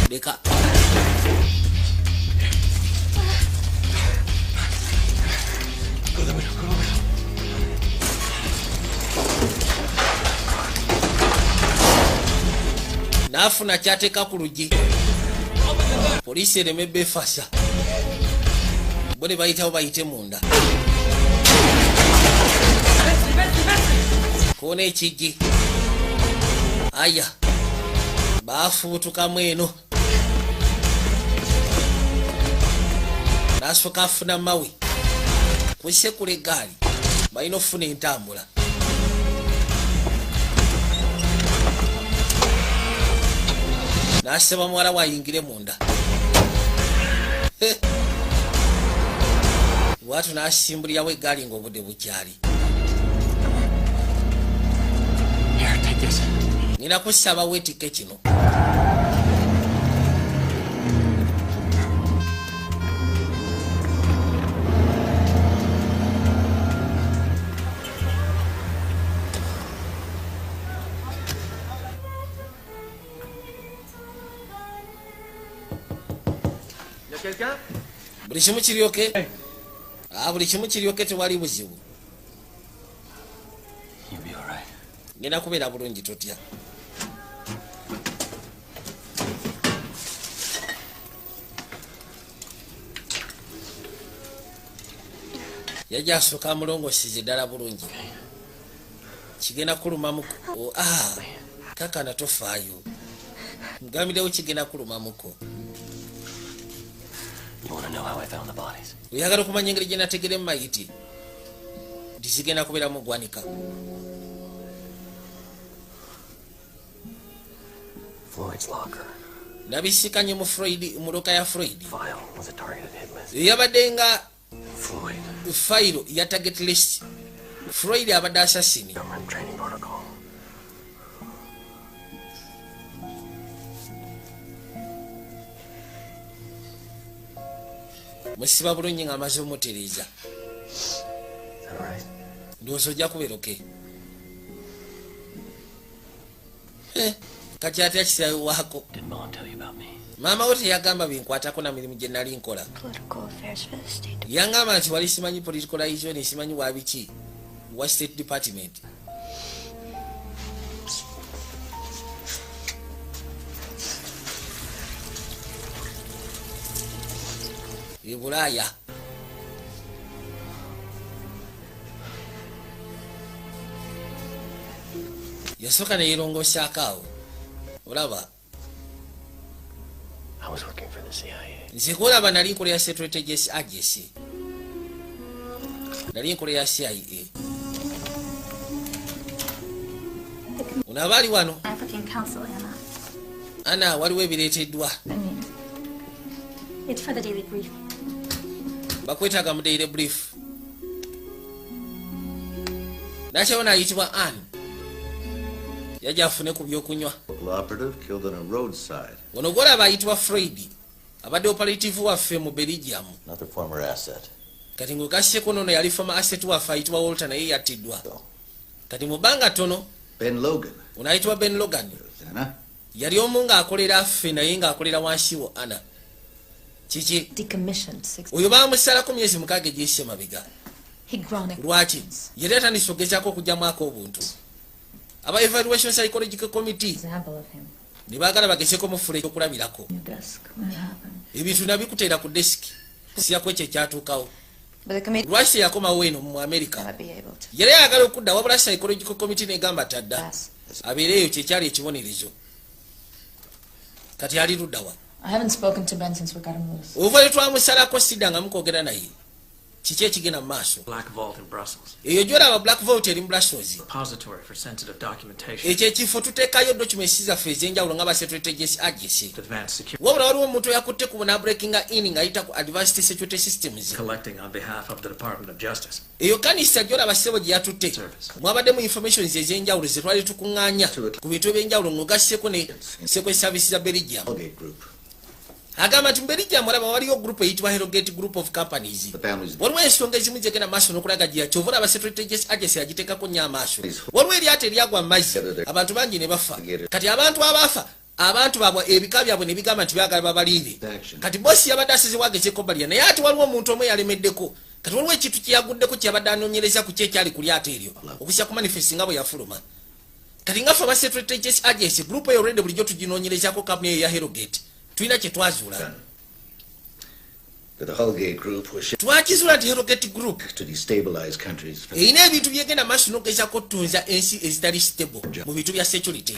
leka naafuna kyateeka ku luggi polisi ereme befasa bo ne bayitawo bayite munda koona ekijji aya baafubutukamu eno nasooka afuna mawe kusekula eggaali balina okufuna entambula. Nasaba muwala wayingire munda watu nasimbulirawo eggaali ng'obudde bukyali. Nina kussabawo etike kino buli kimu kiryoke buli kimu kiryoke tewali buzibu ngenda kubeera bulungi totya. Yajja asooka amulongosize ddala bulungi kigenda kulumamuko. Kakana tofaayo mugambirewo kigenda kulumamuko. Oyagala okumanya engeri gye nategeremu mayiti nti zigenda kubeera mu ggwanika. Nabisikanye mu Freud mu loka ya Freud yabadde nga fayiro ya target list. Freud abadde assassini musiba bulungi nga amaze omutereeza ndowooza ojja kubeera oke. Kati ate akisirawaako maama wo teyagamba binkwatako na mirimu gye nali nkola. Yangamba nti wali simanyi politicalization simanyi wabiki wa state department. E Bulaaya yasooka neyerongosaako awo olaba nze kuolaba nali nkola ya Secretary Agency nali nkola ya CIA Unabali wano. African Council, Anna. Ana waliwo ebireeteddwa. It's for the daily brief. Bakwetaaga mu daily brief. Nakyabona ayitibwa Anne. Yajja afune ku byokunywa. Operative killed on a roadside. Ono gwolaba ayitibwa Freud. Abadde operative waffe mu Belgium. Another former asset. Kati ng'ogasseko n'ono yali former asset waffe ayitibwa Walter naye yattiddwa. Kati mu bbanga tono. Ben Logan. Ono ayitibwa Ben Logan. Anna. Yali omu ng'akolera affe naye ng'akolera wansi wo Anna. Kiki? Decommissioned 6. Oyo baamusalako myezi 6 egy'esse mabega. Lwaki? Yali atandise okugezaako okugyamu obuntu. Aba evaluation psychological committee ne baagala bagezeko mu fule okulabirako. Ebintu nabikuteera ku desk. Siyako ekyo ekyatuukawo. Lwaki yakomawo eno mu America? Yali ayagala okudda wabula psychological committee negamba tadda. Abeereyo kyekyali ekibonerezo. Kati ali luddawa. I haven't spoken to Ben since we got him loose. Ova twamusalako sidda nga mukwogera naye. Kiki ekigenda mu maaso? Black Vault in Brussels. Eyo gyolaba Black Vault eri mu Brussels. Repository for sensitive documentation. Ekyo ekifo tuteekayo documents zaffe ez'enjawulo nga ba security agency. Advanced security. Wabula waliwo omuntu yakutte ku buna breaking in ng'ayita ku advanced security systems. Collecting on behalf of the Department of Justice. Eyo kanisa gyolaba ssebo gye yatutte. Mwabaddemu informations ez'enjawulo ze twali tukuŋŋaanya ku bintu eby'enjawulo ng'ogasseko ne security services za Belgium. Agamba nti Belgium mulaba waliyo group eyitibwa Herogate Group of Companies. Waliwo ensonga ezimu zegenda maaso n'okulaga gye kyova olaba security agency agiteekako nnyo amaaso. Waliwo eryato eryagwa mu mazzi abantu bangi ne bafa. Kati abantu abafa abantu baabwe ebika byabwe ne bigamba nti byagala babaliire. Kati bosi yabadde asizibwa agezeeko balya naye ate waliwo omuntu omu eyalemeddeko. Kati waliwo ekintu kyeyaguddeko kyeyabadde anoonyereza ku kyo ekyali ku lyato eryo okusa ku manifesti nga bwe yafuluma. Kati nga ffe aba security agency group eyo already bulijjo tuginoonyerezako kampuni eyo ya Herogate. Tulina kye twazuula. Twakizuula nti Herogate Group erina ebintu byegenda maaso n'ogezaako otunza ensi ezitali stable mu bintu bya security.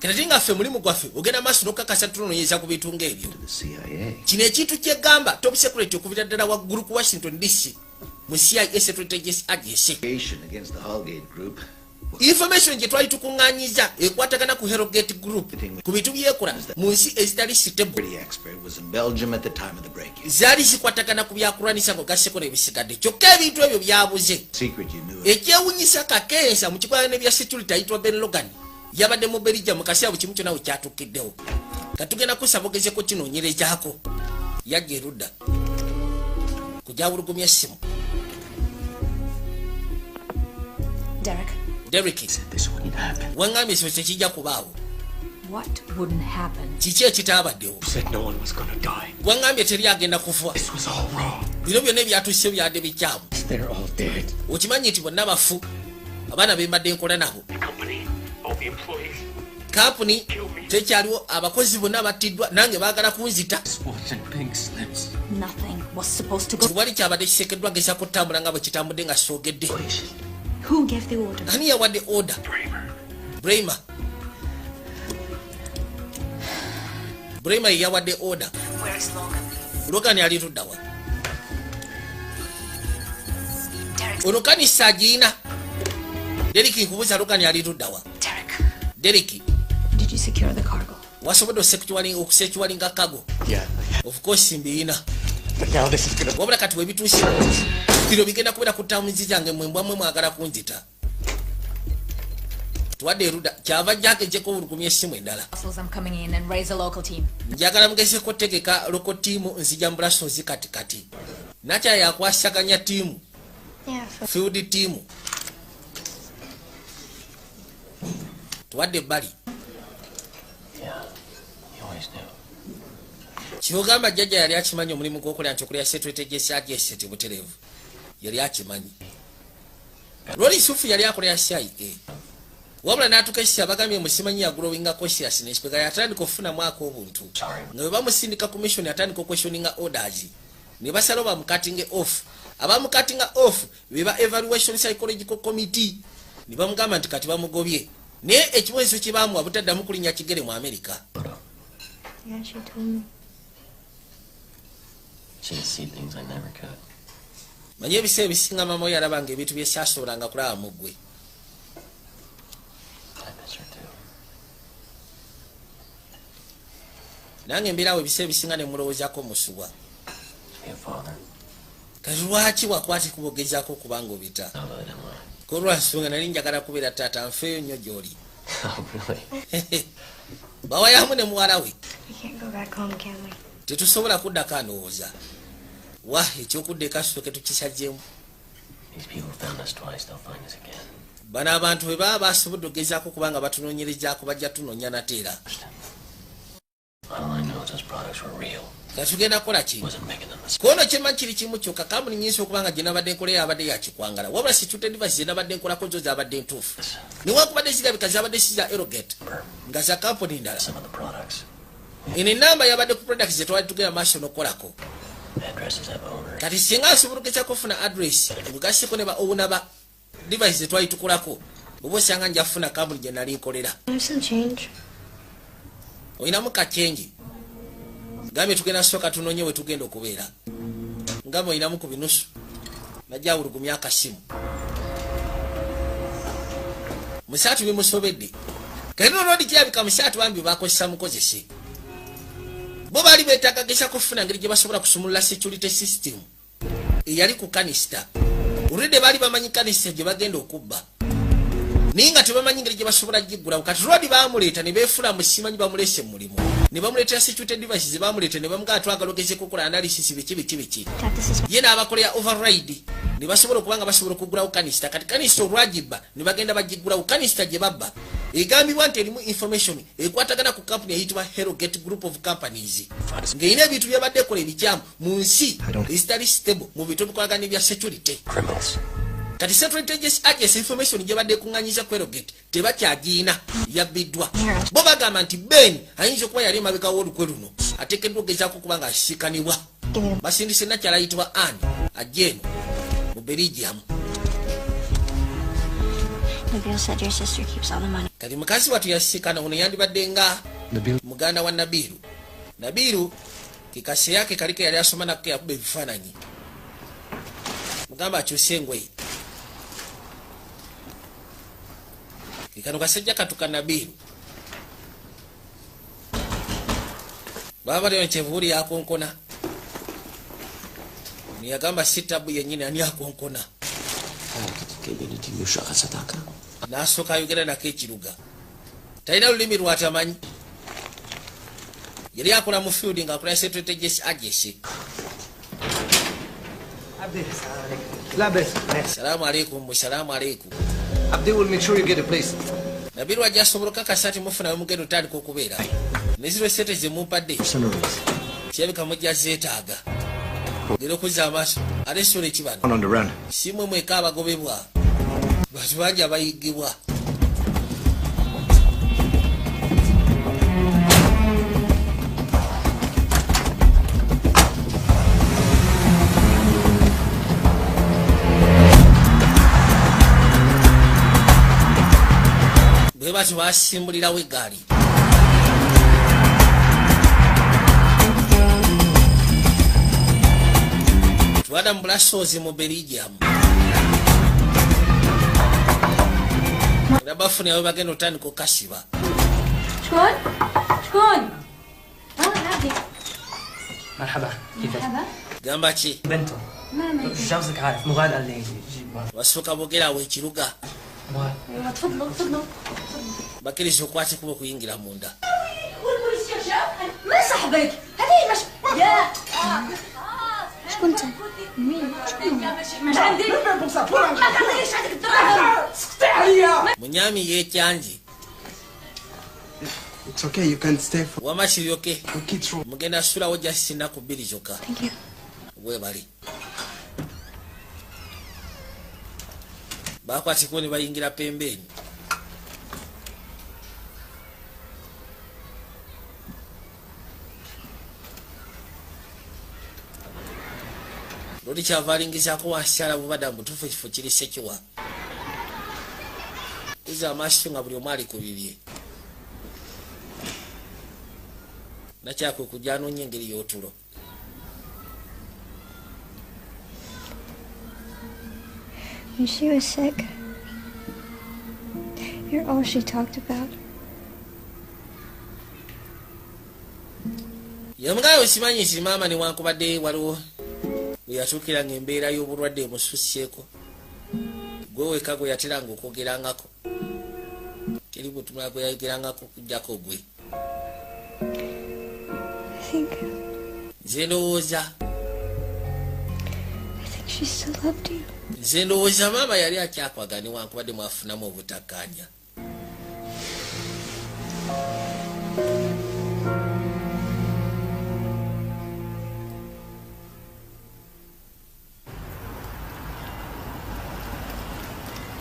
Kati nga ffe mulimu gwaffe ogenda maaso n'okukakasa tunoonyereza ku bintu ng'ebyo. Kino ekintu kyegamba top security okubira ddala waggulu ku Washington DC mu CIA Security Agency. Information gye twali tukuŋŋaanyiza ekwatagana ku Herogate Group ku bintu byekola mu nsi ezitali stable zaali zikwatagana ku byakulwanisa ng'ogasseko n'ebisigadde kyokka ebintu ebyo byabuze. Ekyewunyisa kakensa mu kikwatagana n'ebya security ayitibwa Ben Logan yabadde mu Belgium mu kaseera buli kimu kyonna we kyatuukiddewo. Katugenda kusaba ogezeko kinoonyerezaako yajja erudda kugyawulugumya essimu. Derek, wangambye ekyo tekijja kubaawo. Kiki ekitaabaddewo? Wangambye teri agenda kufa. Bino byonna ebyatuuse byadde bikyamu. Okimanyi nti bonna bafu abaana be mbadde nkola nabo. Kampuni tekyaliwo abakozi bonna battiddwa nange baagala kunzita. Wali kyabadde kisekeddwa gezaako kutambula nga bwe kitambudde nga soogedde. Who gave the order? Ani yawadde order? Bramer. Bramer yawadde order. Where is Logan? Logan yali tuddawa. Ono kanisa agiina. Derek nkubuuza Logan yali tuddawa. Derek. Did you secure the cargo? Wasobodde okusekiwalinga cargo? Yeah. Of course mbiina. But now this is gonna... Wabula kati webituuse bino bigenda kubeera ku ttaamuzi zange mwembwamwe mwagala kunzita. Tuwadde erudda kyava jjako ejjeko obulugumya essimu endala. Njagala mugezeko tegeka loko tiimu nzija mu Brussels katikati. Nakya yakwasaganya tiimu. Field tiimu. Tuwadde ebbali. Kyogamba jjajja yali akimanyi omulimu gw'okolera nti okulya security agency ti butereevu. Yali akimanyi. Lwali Sufu yali akolera CIA. Wabula n'atukesisa bagambye musimanyi ya growing consciousness pega yatandika okufuna mwaka obuntu. Nga bwe bamusindika commission yatandika questioninga orders. Ne basalo bamukatinge off. Abamukatinga off beba evaluation psychological committee. Ne bamugamba nti kati bamugobye. Naye ekiwezo kibamu abutaddamu kulinnya kigere mu America. Yeah, she told me. She'd see things I never could. Manye ebiseera ebisinga mama we yalabanga ebintu bye saasobolanga kulaba mu ggwe. nange mbirawo ebiseera ebisinga ne mulowoozako musubwa. Be a father. Kati lwaki wakwati kubogezaako kubanga obita? How about it, Emily? Ko lwansonga nali njagala kubeera taata nfeeyo nnyo gy'oli. Oh, really? Bawayamu ne muwala we. We can't go back home, can we? Tetusobola kuddako anowooza. Wa ekyokudda eka tusooke tukisazeemu. These people found us twice, they'll find us again. Bano abantu bwe baba basobodde ogezaako kubanga batunoonyerezaako bajja tunoonya nateera. All I know is those products were real. Katugenda kukola ki? Wasn't making them a Kono kyemma kiri kimu kyokka kampuni nyinshi okubanga gye nabadde nkolera abadde yakikwangala. Wabula situte device ze nabadde nkolako zo zaabadde ntuufu. Newankubadde zirabika zaabadde si za Aerogate nga za kampuni ndala. some of the products. Eno enamba yabadde ku products ze twali tugenda maaso n'okukolako. Addresses have owners. Kati singa nsobola okugezako okufuna address mugaseko ne ba owuna ba device ze twali tukolako oba osanga nja kufuna kampuni gye nali nkolera. Have some change. Oyinamu kakyengi gambye tugenda sooka tunoonye we tugenda okubeera. Ngambye oyinamu ku binusu najja awulugumya akasimu. Musaatu bimusobedde. Kati nolwodi kirabika musaatu bambi bakozesa mukozese. Bo baali beetaaga gesa kufuna ngeri gye basobola kusumulula security system eyali ku kanisita. Olwedde baali bamanyi kanisita gye bagenda okubba. Naye nga tebamanyi ngeri gye basobola giggulawo. Kati lwadi baamuleeta ne beefula mu simanyi bamulese mu mulimu. Ne bamuleetera security devices ze baamuleeta ne bamugaa twagala ogezeko okukola analysis biki. Dad, this is Ye n'abakolera override ne basobola okubanga basobola okuggulawo kanisita. Kati kanisita olwagibba ne bagenda bagiggulawo. Kanisita gye babba egambibwa nti erimu information ekwatagana ku company eyitibwa Aerogate Group of Companies ng'erina ebintu byabadde ekola ebikyamu mu nsi ezitali stable mu bintu bikolagana ebya security. Criminals. Kati Central Intelligence Agency information gye badde ekuŋŋanyiza ku Aerogate tebakyagiina yabbiddwa. Bo bagamba nti Ben ayinza okuba yali emabega w'olukwe luno ateekeddwa okugezaako okuba nga asikanibwa. Basindise nakyala ayitibwa Anne ajjeeno mu Belgium. Nabil said your sister keeps all the money. Kati mukazi watu yasikana ono yandibadde nga muganda wa Nabiru. Nabiru kikase yake kaliko yali asoma nako yakuba ebifaananyi. Mugamba akyuse engoye. Kikano kasajja katuka Nabiru. Baba leo nchevuuli yakonkona. Niyagamba sitabu yennyini ani akonkona. N'asooka ayogera nako ekiruga. Talina lulimi lwatamanyi. Yali akola mu field ng'akola Central Intelligence Agency. Salaamu alaikum, salaamu alaikum. Abdi will make sure you get a place. Nabiru ajja asobola okukakasa nti mufuna we mugenda otandika okubeera. Ne zirwe sente ze mumpadde. Kirabika mujja zeetaaga. Ngeri okuzza amaaso. Ate essula ekibano. On the run. Simwe mweka abagobebwa. Bantu bangi abayiggibwa. Bwe bati basimbulirawo eggaali. Twada mu Brussels mu Belgium. Nabafuna we bagenda otandika okasiba. شكون؟ شكون؟ نادي مرحبا كيفك؟ مرحبا Gamba ki? بنته جوزك عارف مغاد قال لي جيب Wasooka boogerawo ekiruga. ايوه تفضلوا تفضلوا Bakkiriza okwate kuba okuyingira munda. من صاحبك؟ هذه مش يا شكون انت؟ مين؟ من عندي ما تعطينيش عندك الدراهم سكتي عليا Munyami yeekyanji. It's okay, you can stay for Wama kiryoke. kids room. Mugenda sulawo just nnaku bbiri zokka. Thank you. Weebali. Bakwatiko ne bayingira pembeni. Lodi kyava alingizaako wansi alabu bada mutuufu ekifo kiri Sekiwa. Iza amaaso nga buli omu ali ku bibye. Nakyakwe kujja anoonya engeri y'otulo. When she was sick, you're all she talked about. Yamugayo simanyi si maama ne wankubadde waliwo yatuukira ng'embeera y'obulwadde emususseko gwe weka gwe yateranga okwogerangako teri butumula gwe yayogerangako okujjako gwe nze ndowooza nze ndowooza maama yali akyakwagala ne wankubadde mwafunamu obutakkaanya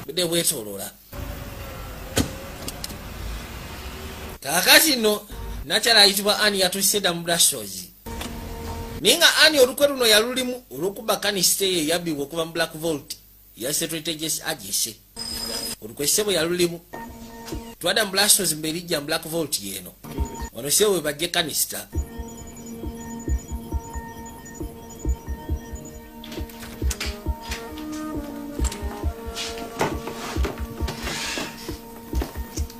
budde bwetolola kakati no nakyala ayitibwa Ani yatuuse dda mu Brussels naye nga Ani olukwe luno yalulimu olw'okuba kanisita eyo eyabbibwa okuva mu Black Vault ya Securities Agency olukwe ssebo yalulimu twadda mu Brussels mberijja mu Black Vault yeeno wano ssebo we bajje kanisita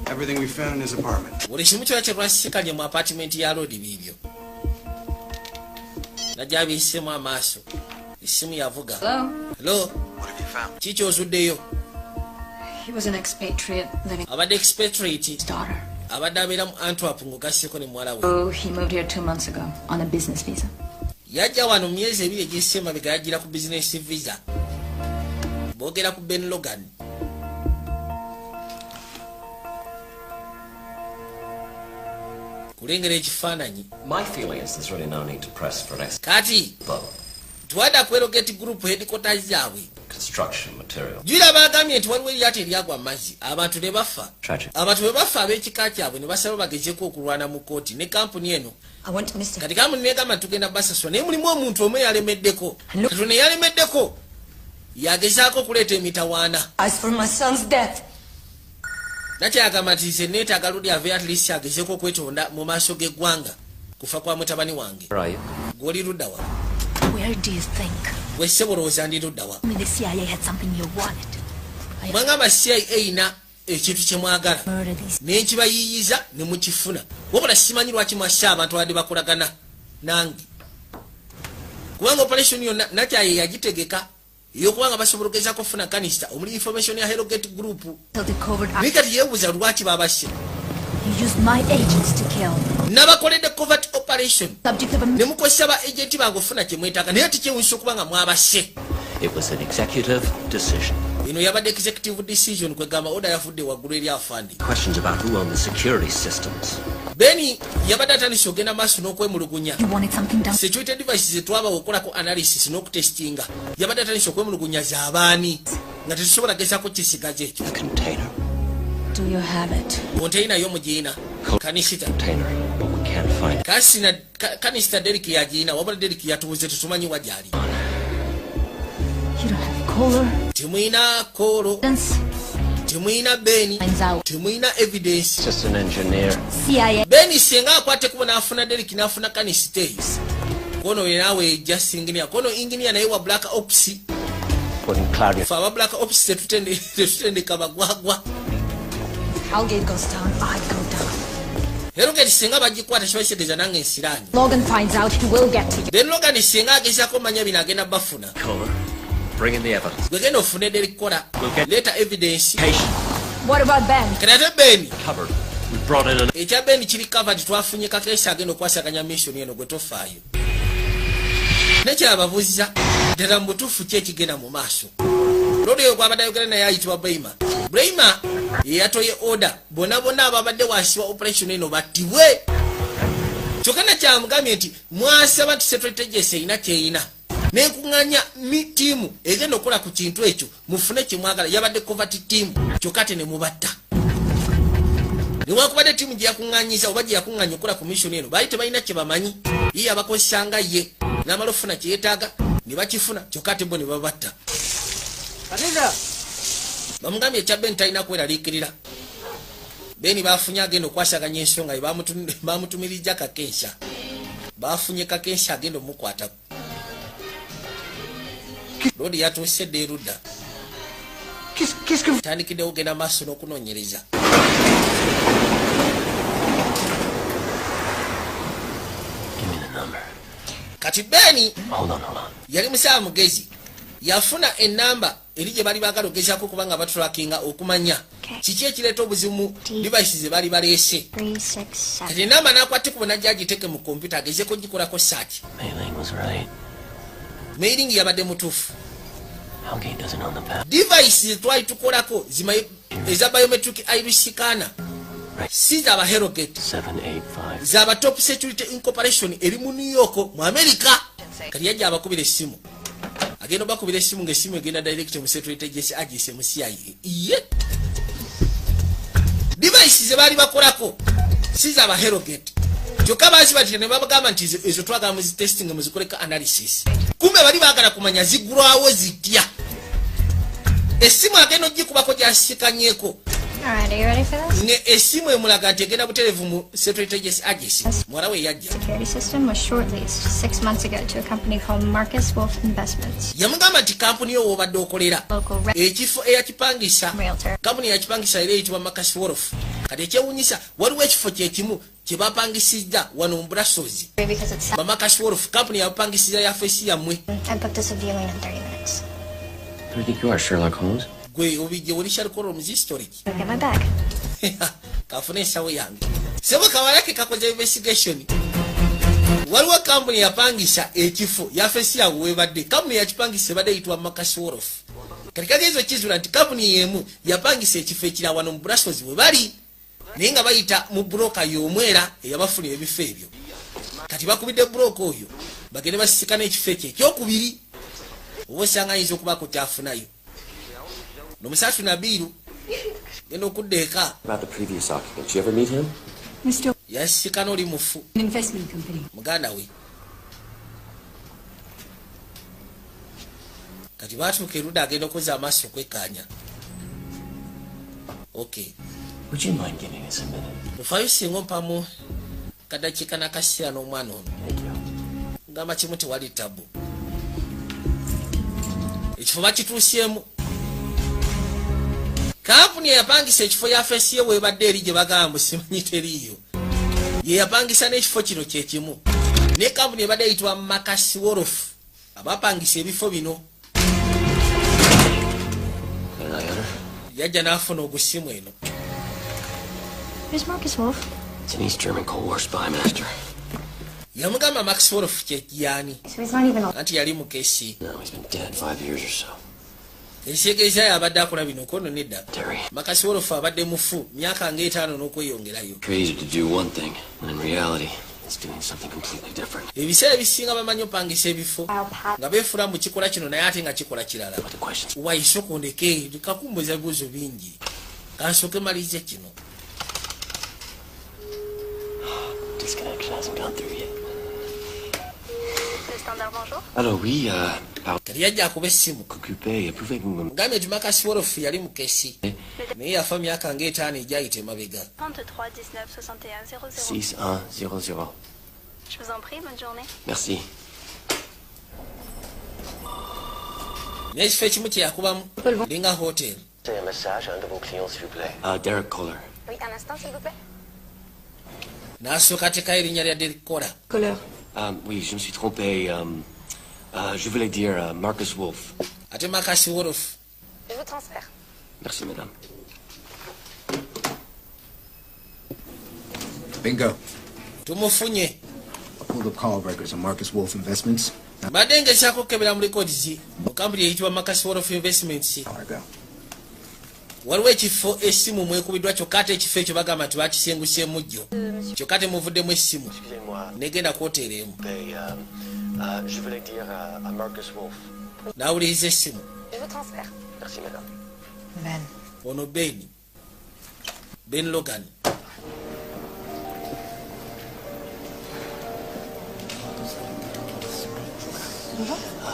Everything we found in his apartment. buli kimu kyona kyetwasikanye mu apartment ya Lodi biibyo najja biisemu amaaso essimu yavuga hello kiki ozuddeyo He was an expatriate living. abadde expatriate His daughter. abadde abeera mu Antwerp ng'ogasseko ne muwala we Oh, he moved here 2 months ago on a business visa. yajja wano mu myezi ebiri egiyise emabega yajjira ku business visa boogera ku Ben Logan kulengera ekifaananyi My feeling is there's really no need to press for an kati twadda ku Erogate Group headquarters zaabwe construction material. jjira bagambye nti waliwo eryato eryagwa amazzi abantu ne bafa Tragic. abantu bwe bafa ab'ekika kyabwe ne basaba bagezeko okulwana mu kooti ne kampuni eno I want Mr. kati kampuni negamba tugenda basasula naye mulimu omuntu omu eyalemeddeko katone yalemeddeko yagezaako okuleeta emitawaana As for my son's death, nakyagamba nti nze neetaaga ludi ave at least agezeeko okwetonda mu maaso g'eggwanga kufa kwa mutabani wange Where are you? gw'oli ludda wa where do you think? gwe ssebo olowooza ndi ludda wa I mean, the CIA had something you wanted. mwangamba CIA eyina ekintu kye mwagala Murder these. nenkibayiiyiza ne mukifuna wabula simanyi lwaki mwassa abantu abadde bakolagana nange kubanga operation yonna nakyaye yagitegeka ey'okubanga basobola okugezaako okufuna kanisita omuli information ya Erogate Group So they covered up. naye kati yeebuuza lwaki babasse You used my agents to kill. n'abakoledde covert operation Subject of a ne mukozesa ba agenti bange ofuna kye mwetaaga naye tikyewunyisa okuba nga mwabasse It was an executive decision. eno yabadde executive decision kwegamba oda yafudde waggulu eri afandi Questions about who owned the security systems. beni yabadde atandise ogenda maaso n'okwemulugunya You wanted something done. security devices zetwabawo okukolako analysis n'okutestinga yabadde atandise okwemulugunya z'abaani nga tetusobola gezaako kisigaza ekyo The container. Do you have it? konteyina y'omugiina kanisita Container. But we can't find it. kanisita deriki yagiina wabula deriki yatubuze tetumanyi wa gyali You don't have color. temuyina koolo Evidence. temuyina beni Finds out. temuyina evidence Just an engineer. CIA. beni senga akwate kubo n'afuna deriki n'afuna kanisita eyo kono ye naawe just engineer kono engineer naye wa black ops Putting clarity. fe aba black ops tetutendeka bagwagwa Hellgate goes down. I go down. Erogate senga bagikwata kiba kitegeeza nange ensiraanyi Logan finds out. He will get to you. then Logan senga agezaako manya bino agenda bafuna Color. Bring in the evidence. gwegenda ofune derikola leeta evidence Patient. What about Ben? kati ate beni Covered. We brought in an... ekya beni kiri covered twafunye kakeesi agenda okwasaganya mission eno gwe tofaayo nekyababuuziza ddala mu butuufu ki ekigenda mu maaso lodi oyo gwabadde ayogera naye ayitibwa Brahima yeyatoye order bonna bonna ababadde wansi wa operation eno battibwe kyokka nakyamugambye nti mwasaba nti secretary erina kyeyina nenkuŋŋanya tiimu egenda okukola ku kintu ekyo mufune kyemwagala yabadde covert team kyokka te ne mubatta newakubadde tiimu gye yakuŋŋanyiza oba gye yakuŋŋanya okukola ku mission eno baali tebalina kye bamanyi ye yabakozesanga ye n'amala ofuna kye yeetaaga ne bakifuna kyokka te bo ne babatta bamugambye ekya beni talina kweraliikirira beni bafunye agenda okwasaganya ensonga ye bamutumirijja kakeesha bafunye kakeesha agenda omukwataku lodi yatuuse dde erudda tandikiddewo genda maaso n'okunoonyereza kati Beni Hold on. yali musawa mugezi yafuna enamba eri gye bali baagala ogezaako kubanga batrackinga okumanya kiki ekireeta obuzimu devices ze bali baleese. Kati enamba n'akwate kubo najja agiteeke mu kompyuta agezeko gikolako search. Mailing yabadde mutuufu. Devices twali tukolako eza biometric iris scanner si za Herogate za ba Top Security Incorporation eri mu New York mu America. Kati yajja abakubira essimu agenda bakubira essimu ng'essimu egenda direct mu Security Agency agise mu CIA. Iye devices ze bali bakolako si za Herogate kyokka bazi bati ne babagamba nti ezo twagala mu testing mu zikoleka analysis. Kumbe bali baagala kumanya zigulwawo zitya. Essimu agenda ogikubako gyasikanyeeko. Alright, are you ready for this? Ne essimu emulaga nti egenda butereevu mu Security Agency. Mwala we yajja. Security system was short-leased 6 months ago to a company called Marcus Wolf Investments. Yamugamba nti kampuni yo w'obadde okolera ekifo eyakipangisa Realtor. kampuni yakipangisa era eyitibwa Marcus Wolf. Kati ekyewuunyisa waliwo ekifo kyekimu kye bapangisizza wano mu Brussels. Because it's Ba Marcus Wolf kampuni yapangisiza yafeesi yammwe. I booked us a viewing in 30 minutes. Who do you think you are, Sherlock Holmes? Gwe obijje oli Sherlock Holmes historic. Go get my bag. Kafune ensawo yange. Sebo kawalake kakoze investigation. Waliwo kampuni yapangisa ekifo yafeesi yawe webadde. Kampuni yakipangisa ebadde eyitibwa Marcus Wolf. Kati kagezo kizula nti kampuni yemu yapangisa ekifo ekira wano mu Brussels we bali. Naye nga bayita mu broker y'omwera eyabafunira ebifo ebyo. Kati bakubidde broker oyo bagende basisikana ekifo ekyo ekyokubiri. Oba osanga ayinza okubaako kyafunayo. Nomusatu Nabiru genda okudda eka. About the previous occupant. Did you ever meet him? Mr. Yasikana oli mufu An investment company. muganda we. Kati batuuka erudda agenda okuza amaaso okwekkaanya. Okay. Would you mind giving us a minute? Mufayo singa ompamu kadakiika n'akaseera n'omwana ono. Thank you. Ngamba kimu tewali tabu. Ekifo bakituusyemu. Kampuni eyapangisa ekifo yafeesi ye webadde eri gye bagamba simanyi teriiyo. Ye yapangisa n'ekifo kino kyekimu. Ne kampuni ebadde eyitibwa Marcus Wolf abapangisa ebifo bino. Yajja n'afuna ogusimu eno. Who's Marcus Wolf? It's an East German Cold War spy master. Yamugamba Max Wolf kyekiyani. So he's not even a... Anti yali mukesi. No, he's been dead 5 years or so. Ekitegeeza yabadde akola bino kono nedda. Terry. Max Wolf abadde mufu myaka nga 5 n'okweyongerayo. Crazy to do one thing, when in reality, it's doing something completely different. Ebiseera ebisinga bamanyi opangisa ebifo nga beefula mu kikola kino naye ate nga kikola kirala. What the questions? Waisoko ndeke kakumbuza ebibuuzo bingi. Kansooke malirize kino. Disconnection hasn't gone through yet. Le standard, bonjour. Alors oui, pardon. Kati yajja akuba essimu. Occupé, pouvez-vous me... Mugambye nti Marcus Wolf yali mukesi. Naye yafa myaka nga 5 egyayita emabega. 33 19 61 00. 6100. Je vous en prie, bonne journée. Merci. Naye ekifo ekimu kye yakubamu linga hotel. C'est un message à un de vos clients, s'il vous plaît. Derek Kohler. Oui, un instant, s'il vous plaît. N'asooka atekayo erinnya lya Derek Kohler. Couleur. Oui, je me suis trompé. Je voulais dire Marcus Wolf. Ate Marcus Wolf. Je vous transfère. Merci, madame. Bingo. Tumufunye. Pulled up call records on Marcus Wolf Investments. Mbadde ngezaako okukebera mu records mu kampuni eyitibwa Marcus Wolf Investments. There I go. Waliwo ekifo essimu mwekubiddwa kyokka ate ekifo ekyo bagamba nti bakisenguseemu jjo. Kyokka ate muvuddemu essimu. Excusez-moi. Negenda kwoteera emu. Je voulais dire à Marcus Wolf. N'awuliriza essimu. Je vous transfère. Merci, madame. Ben. Ono Ben Logan.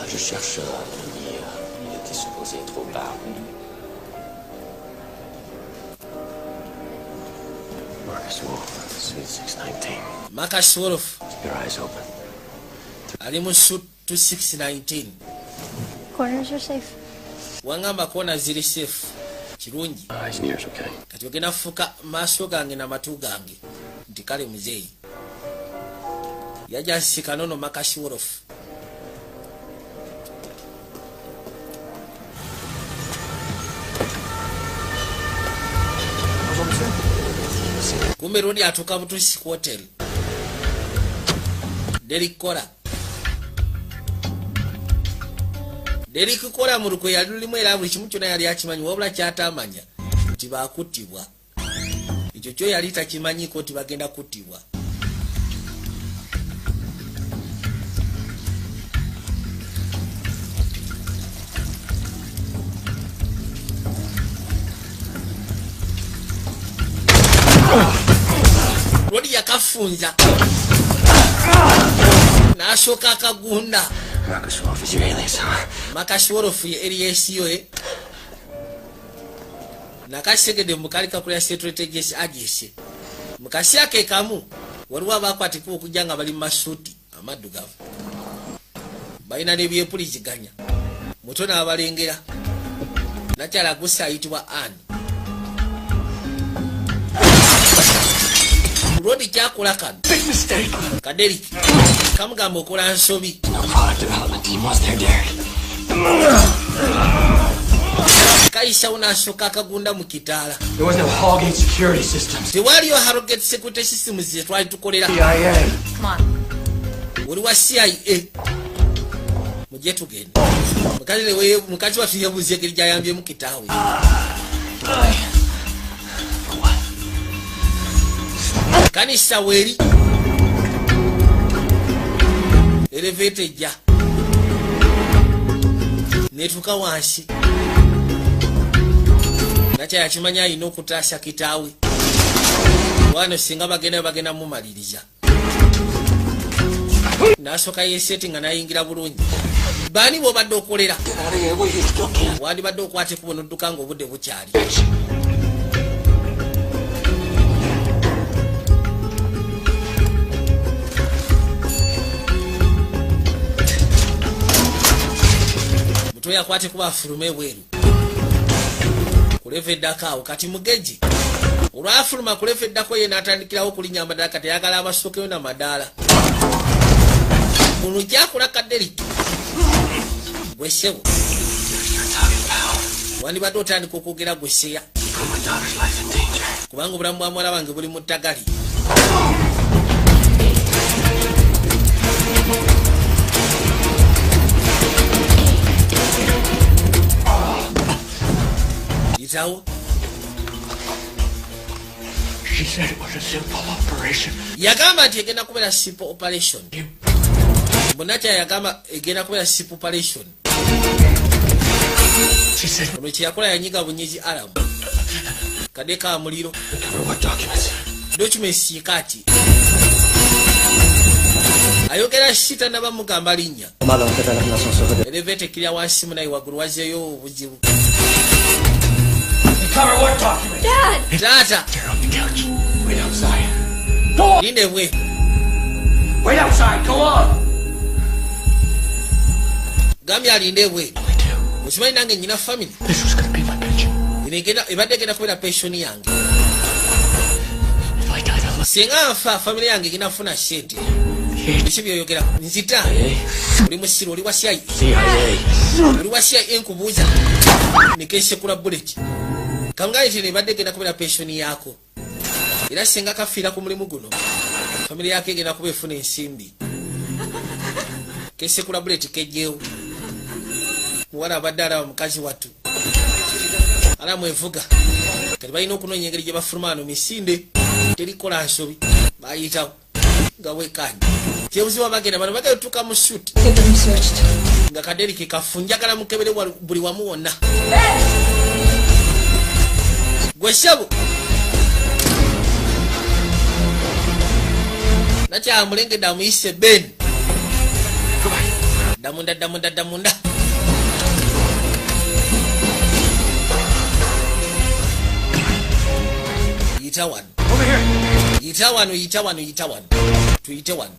Je cherche il était supposé être au bar. Marcus Wolf, suite 619. Marcus Wolf. Your eyes open. Ali mu suit 2619. Corners are safe. Wangamba kona ziri safe. Kirungi. Eyes and ears, okay. Kati ogenda fuka maaso gange n'amatu gange. Nti kale muzeeyi. yajasi Kanono Makashworof. Kumbe rodi atuka butusi ku hotel. Derek Kora mu ruko yalulimu era buli kimu kyonna yali akimanyi wabula kyatamanya nti baakutibwa. Ekyo kyo yali takimanyiko nti bagenda kutibwa. Rodi yakafunza nashoka akagunda. Makashworof is your alias, huh? Makashworof ye aliasiyo nakasegede mukali kakulya strategies agese mukasi ake kamu waliwo abakwatiko okujanga bali masuti amaddugavu balina nebyepuliziganya muto n'abalengera nakyala gusa ayitibwa Anne. Rodi kyakola kano Big mistake. Kaderiki kamugamba okola nsobi. No product development team was there, Derek. Kaisa unashoka akagunda mu kitaala. There was no Hallgate security systems. Tewaliyo Hallgate security systems ze twali tukolera. CIA. Come on. Oli wa CIA. Mujje tugende. Mukazi waffe yabuze engeri gy'ayambye mu kitaawe. Kanisa weri elevator ejja netuuka wansi nakya yakimanya alina okutaasa kitaawe wano singa bagenda mumaliriza nasooka yeseti nga nayingira bulungi. Baani bw'obadde okolera wandibadde okwate kubona odduka ng'obudde bukyali. Mutoya akwate kuba afulume bweru kuleva eddaka awo kati mugeji olwafuluma kuleva eddako ye n'atandikirawo okulinnya amadaala kati ayagala abasokeyo namadaala muno gyakola Kaderiki gwesebo wandibadde otandika okwogera gweseya kubanga obulamu bwa muwala wange buli mu ttagali. She said it was a simple operation. Yagamba nti egenda kubeera simple operation. Bonatya yagamba egenda kubeera simple operation. She said ono kyeyakola yanyiga bunyizi alamu kadde ka muliro. What documents? Documents kati ayogera shita nabamugamba linnya elevete kirya wansi munayi waggulu wazeeyo obuzibu. Cover what document? Dad! Tata! Get on the couch. Wait outside. Go on! Linde bwe. Wait outside, go on! Gambye alinde bwe. Okimanyi nange nyina family. This was gonna be my pension. Ebadde egenda kubeera pensioni yange. If I died, I'll Singa nfa family yange egenda kufuna sente. Biki byoyogera nzita. Oli musiro oli wa CIA. Oli wa CIA nkubuuza. Nikesekula bullet. Kangaye tine badde genda kubeera pensioni yako. Era singa kafiira ku mulimu guno family yake egenda kuba efuna ensimbi. Kesekula bullet kejjeewo. Muwala abadde alaba mukazi wattu. Ala mwevuga. Kati balina okunoonya engeri gye bafuluma wano misinde. Terikola nsobi. Bayitawo. Nga weekandi. Kyebuzibu bagenda bano bagenda tutuuka mu shoot. Nga Kaderiki kafu njagala mukebere buli wamu wonna. Gwesebo. Nakya mulengedde amuyise Ben. Damunda. Yita wano. Yita wano. Tuyite wano.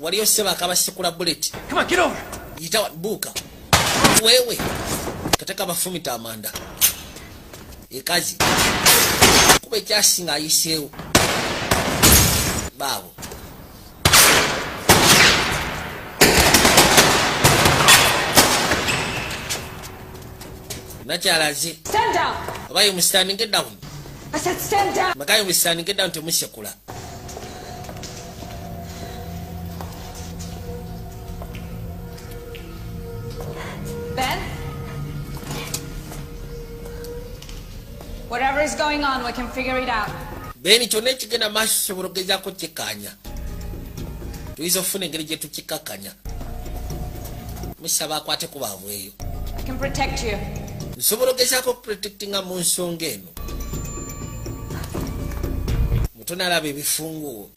Waliyo seba akabasekula bullet. Come on, get over! Yita wano. Buuka. Wewe. Kateka bafumita amanda. Ekazi. Kuba ekyasinga ayiseewo. Baabo. nakyalaze Stand down. abaye mu standing down. I said stand down. Makayo mu standing down temusekula. Ben? Whatever is going on, we can figure it out. Beni kyonna ekigenda maaso tusobola okugezaako kikkaanya. Tuyinza okufuna engeri gye tukikkakkanya. Musaba akwate ku baavu eyo. I can protect you. Nsobola okugezaako okuprotectinga mu nsonga eno. Mutono alaba ebifunguo.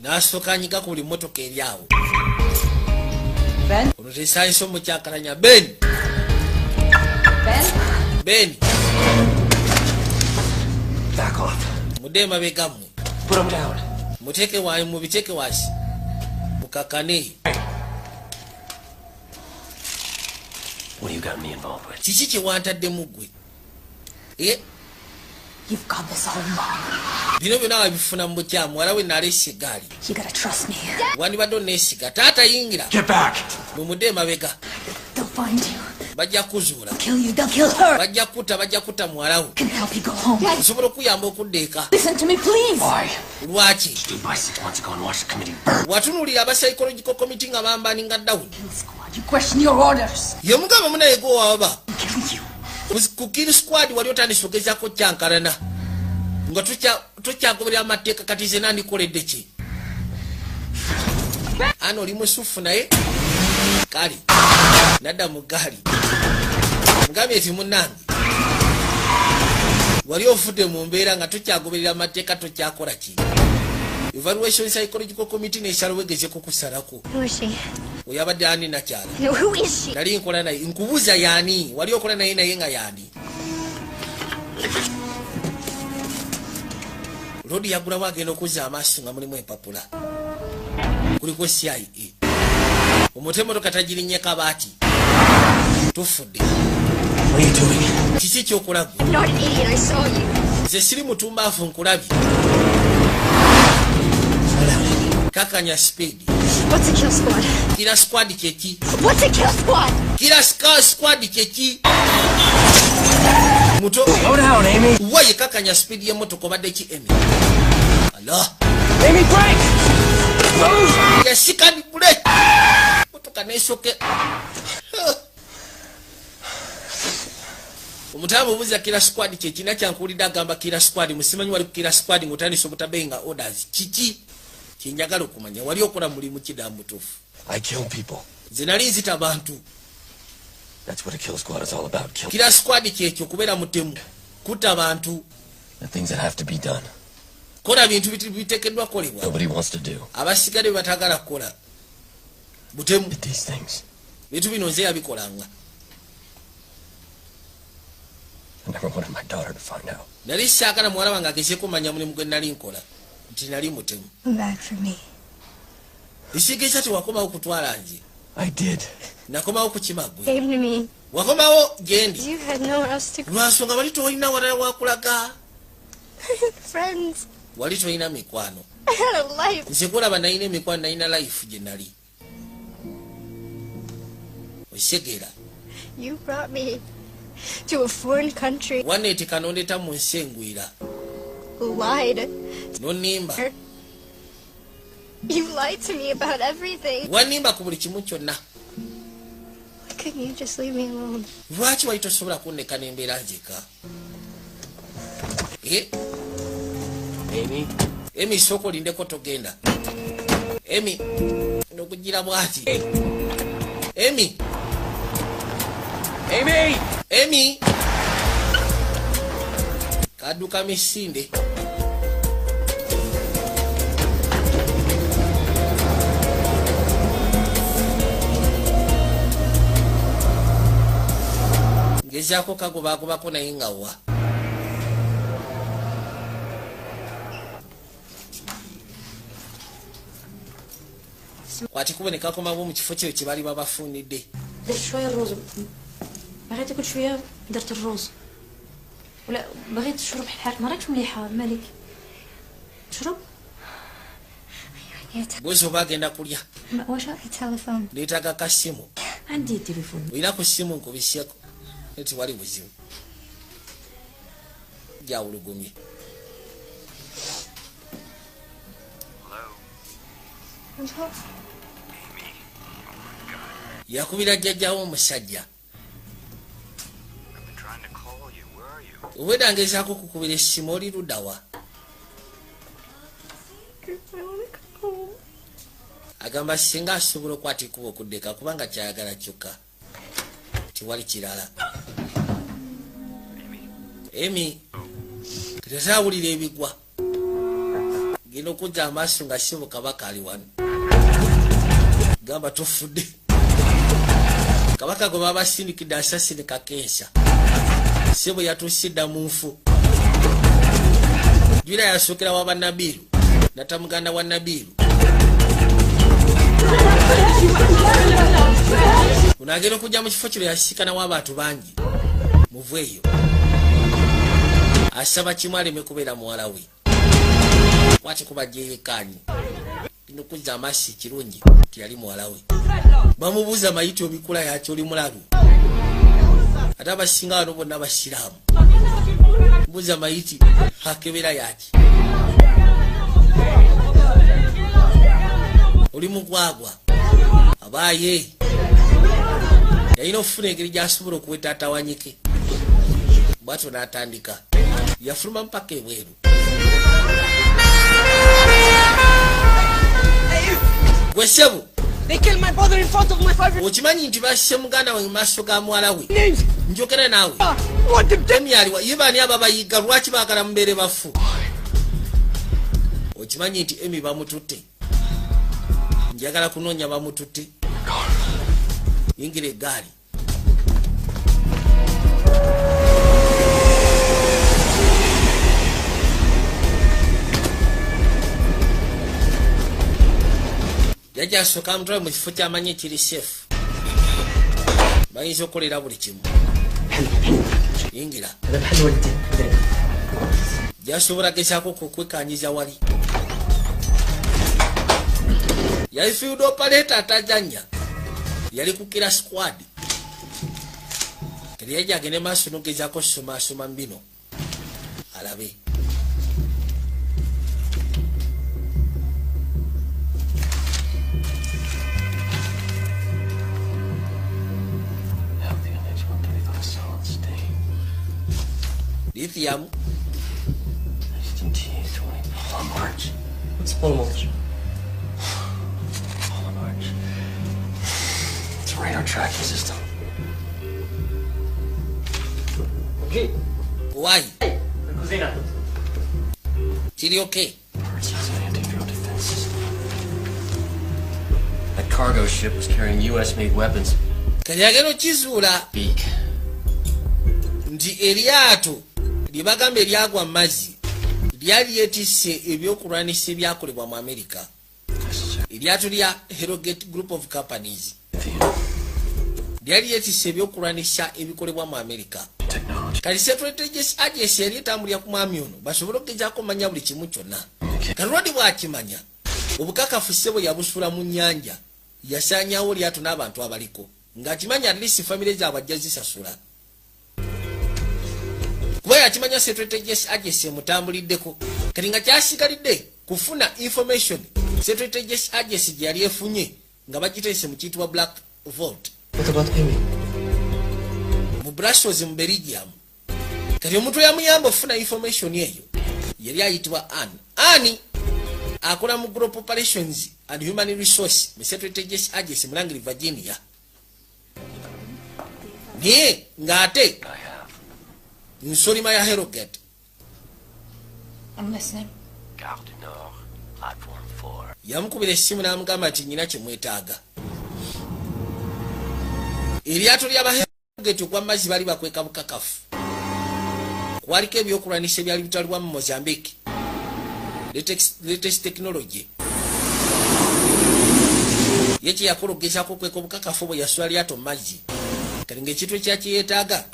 N'asooka anyiga ku buli mmotoka eri awo. Ben? Ono tesaayisa omukyakalanya. Ben! Ben? Ben! Back off. Mudde emabega mmwe. Put him down. Mubiteeke wansi. Mukakane. What do you got me involved with? Kiki kye wantaddemu ggwe? You've got this all wrong. Bino byonna wabifuna mu bukyamu wala we naleese eggaali. You gotta trust me. Wandibadde oneesiga. Taata yingira. Get back! Mumudde emabega. They'll find you. Bajja kuzuula. Kill you. They'll kill her. Bajja kutta muwala we. Can help you go home. Nsobola okuyamba okudda eka. Listen to me, please. Why? Lwaki? Stood by 6 months ago and watched the committee burn. Watunuulira aba psychological committee nga bambaninga down. Kill squad. You question your orders. Ye mugamba munayego waba. Kill you. Ku kill squad wali otandise okugezaako kyankalana. Nga tukyagoberera amateeka kati ze nandikoledde ki? Ano oli musufu naye? Kale. Nadda mu ggaali. Ngambye eti munnange. Wali ofudde mu mbeera nga tukyagoberera amateeka tukyakola ki? Evaluation Psychological Committee n'esala wegeze kukusalako. Who is she? Oyo abadde ani nakyala. No, who is she? Nali nkola naye. Nkubuuza yaani. Wali okola naye nga yaani. Lodi yagulawo agenda okuzza amaaso nga mulimu empapula. Kuliko CIA. Omutemotoka tagirinye kabaati. Tufudde. What are you doing? Kiki kyokola gwe? I'm not an idiot. I saw you. Nze siri mutumbaafu nkulabye. Kakanya speed. What's a kill squad? Kila squad kyeki? What's a kill squad? Kila squad kyeki? Muto. Slow down, Amy. Waye kakanya speed y'emmotoka obadde ki Amy? Allah. Amy, break! Yasikani break. Motoka nesoke. Omutamu obuuza kila squad kyeki nakyankuwulidde agamba kila squad musimanyi wali ku kila squad ng'otandise obutabenga orders. Kiki? Kinjagala okumanya wali okola mulimu kidambu tufu. I kill people. Nze nali nzita bantu. That's what a kill squad is all about. Kill. Kila squad kyekyo kubeera mutemu. Kutta bantu. The things that have to be done. Kola bintu biteekeddwa kolebwa. Nobody wants to do. Abasigadde batagala kukola. Butemu. Did these things. Bintu bino nze yabikolanga. I never wanted my daughter to find out. Nali saagala muwala wange agezeeko manya mulimu gwe nali nkola. Nti nali mutemu. Come back for me. Ekitegeeza tewakomawo kutwala nze. I did. Nakomawo ku kimagwe. Came to me. Wakomawo gyendi. You had nowhere else to go. Lwansonga wali tolina walala wakulaga. Friends. Wali tolina mikwano. I had a life. Nze kulaba nalina emikwano nalina life gye nali. Osegeera. You brought me to a foreign country. Waneetika n'ondeeta mu nsi engwira. Lied. Nonnimba. You lied to me about everything. Wannimba ku buli kimu kyonna. Why couldn't you just leave me alone? Lwaki wali tosobola kunneka n'embeera nzeka? Amy? Emi sooka olindeko togenda. Emi n'okugira bw'ati. Emi! Amy! Emi! Kadduka misinde. Ngezaako kagobaagobako naye nga wa. Kwati kuboneka komawo mu kifo kyo kye bali babafunidde. درت شوية الرز بغيت اكل شوية درت الرز ولا بغيت تشرب حار ما راكش مليحة مالك تشرب Bw'oza oba agenda kulya. واش A telephone. Neetaaga kasimu. عندي تليفون وإلا كسيمو nkubiseko eti wali buzibu jawulugumye yakubira jjajjawo omusajja obwedangezaako kukubira essimu oli luddawa agamba singa asobola okwatikuba okuddeka kubanga kyayagala kyokka tiwali kirala emi tetawulira ebigwa genda okujja amaaso nga sibo kabaka ali wano gamba tofudde kabaka gwe babasindikidde asasine kakensa sibo yatuusidda mu nfu jwira yasookera wa bannabiru natamuganda wa nabiru unagenda okujja mu kifo kino yasisikanawo abantu bangi muveeyo asaba kimu aleme kubeera muwala we kwati kuba gyeyekanye ino kuzza amasi kirungi tiyali muwala we bamubuuza mayiti obikula yakyo oli mulalu ate abasinga wano bonna basiraamu buuza mayiti akebera yaki oli mugwagwa abaaye yalina okufuna engeri gyasobola okuweta atawanyike bwato n'atandika yafuluma mpaka ebweru gwe ssebo okimanyi nti basse muganda we mu maaso ga muwala we njogera naawe emyaliwa ye baani aba bayiga lwaki baagala mubeere bafu okimanyi nti emi bamututte njagala kunoonya bamututte yingira eggaali yajasooka amutwale mu kifo kyamanye ekiri seefu bayinza okukolera buli kimu yingira jasobola gezaako kukwekanyiza wali yali field operator atajanya yali kukira squad kali yaja agende maaso nogezaako somasoma mbino alabe lithium What's Polmarch? It's a radar tracking system. Okay. why Cosina. kiri okay It's an anti-drone defense system. That cargo ship was carrying US-made weapons. kali agenda okizuula Beak. nti eryato lyebagamba eryagwa mu mazzi lyali lyetisse ebyokulwanisa ebyakolebwa mu america eryato lya Herogate Group of Companies lyali lyetisse ebyokulwanisa ebikolebwa mu america kali Strategic Agency yali etambulira ku mwami ono basobole okugezaako manya buli kimu kyonna kalwadi bwakimanya obukakafu ssebo yabusuula mu nnyanja yasaanyawo lyato n'abantu abaliko ng'akimanya at least famire zaabwe ajja zisasula kuba yakimanya Strategic Agency emutambuliddeko kati nga kyasigalidde kufuna information Strategic Agency gye yali efunye nga bagiteese mu kiyitibwa Black Vault mu Brussels mu Belgium kati omuntu yamuyamba okufuna information eyo yali ayitibwa Anne akola mu Group Operations and Human Resource mu Strategic Agency mu Langley, Virginia naye ng'ate nsolima ya Herogate. I'm listening. Gare du Nord, platform 4. Yamukubira essimu n'amugamba nti nnyina kye mwetaaga. Eryato ly'aba Herogate ogwa mazzi bali bakweka bukakafu. Kwaliko ebyokulwanisa ebyali bitwalibwa mu Mozambique. Latest technology. Ye kye yakola okugezaako okweka obukakafu bwe yasula lyato mu mazzi. Kati ng'ekintu ekyakiyeetaaga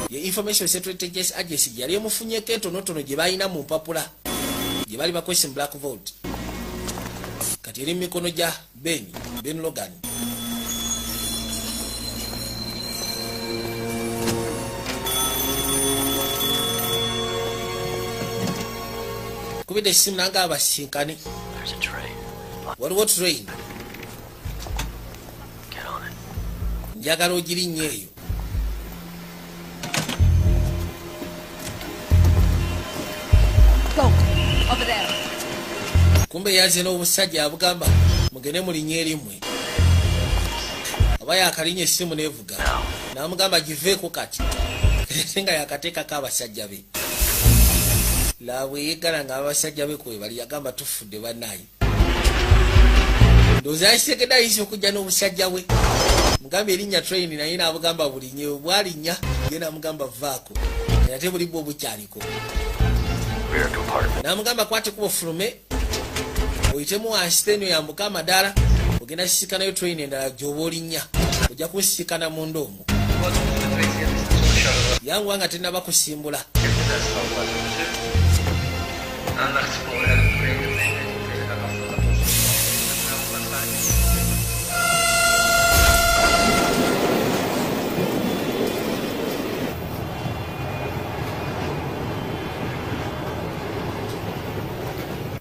ye Information Strategic Agency yali emufunyeko entonotono gye balina mu mpapula gye bali bakozesa mu Black Vault kati eri mu mikono gya Ben Logan akubidde essimu nanga abasinkani waliwo train njagala ogirinnyo eyo kumbe yaze n'obusajja abugamba mugende mulinnya erimwe aba yakalinya essimu nevuga namugamba giveeko kati nga yakateekako abasajja be labwe yeggala nga abasajja be kwe bali yagamba tufudde bannayi ndowooza akitegedde ayinza okujja n'obusajja bwe mugamba erinnya train naye naabugamba bulinye bwalinnya ye namugamba vaako ate buli bwe obukyaliko namugamba kwate kuba ofulume oyitemu wansi teno yambuka amadaala ogenda sisikanayo train endala gyoba olinnya ojja kunsisikana munda omwo yanguwa nga tenaba kusimbula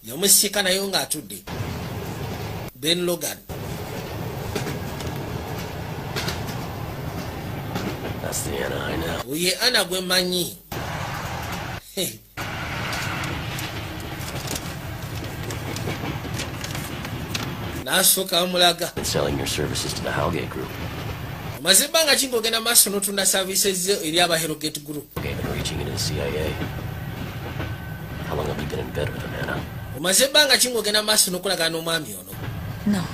yamusika nayo ng'atudde Ben Logan. That's the Anna I know. Oye Anna gwe manyi. Nasooka amulaga. Selling your services to the Howgate Group. Mazibanga kingogenda maaso n'otunda services eri aba Hellgate Group. Okay, been reaching into the CIA. How long have you been in bed with him, Anna? Mazibanga kingogenda maaso n'okolagana n'omwami ono. No.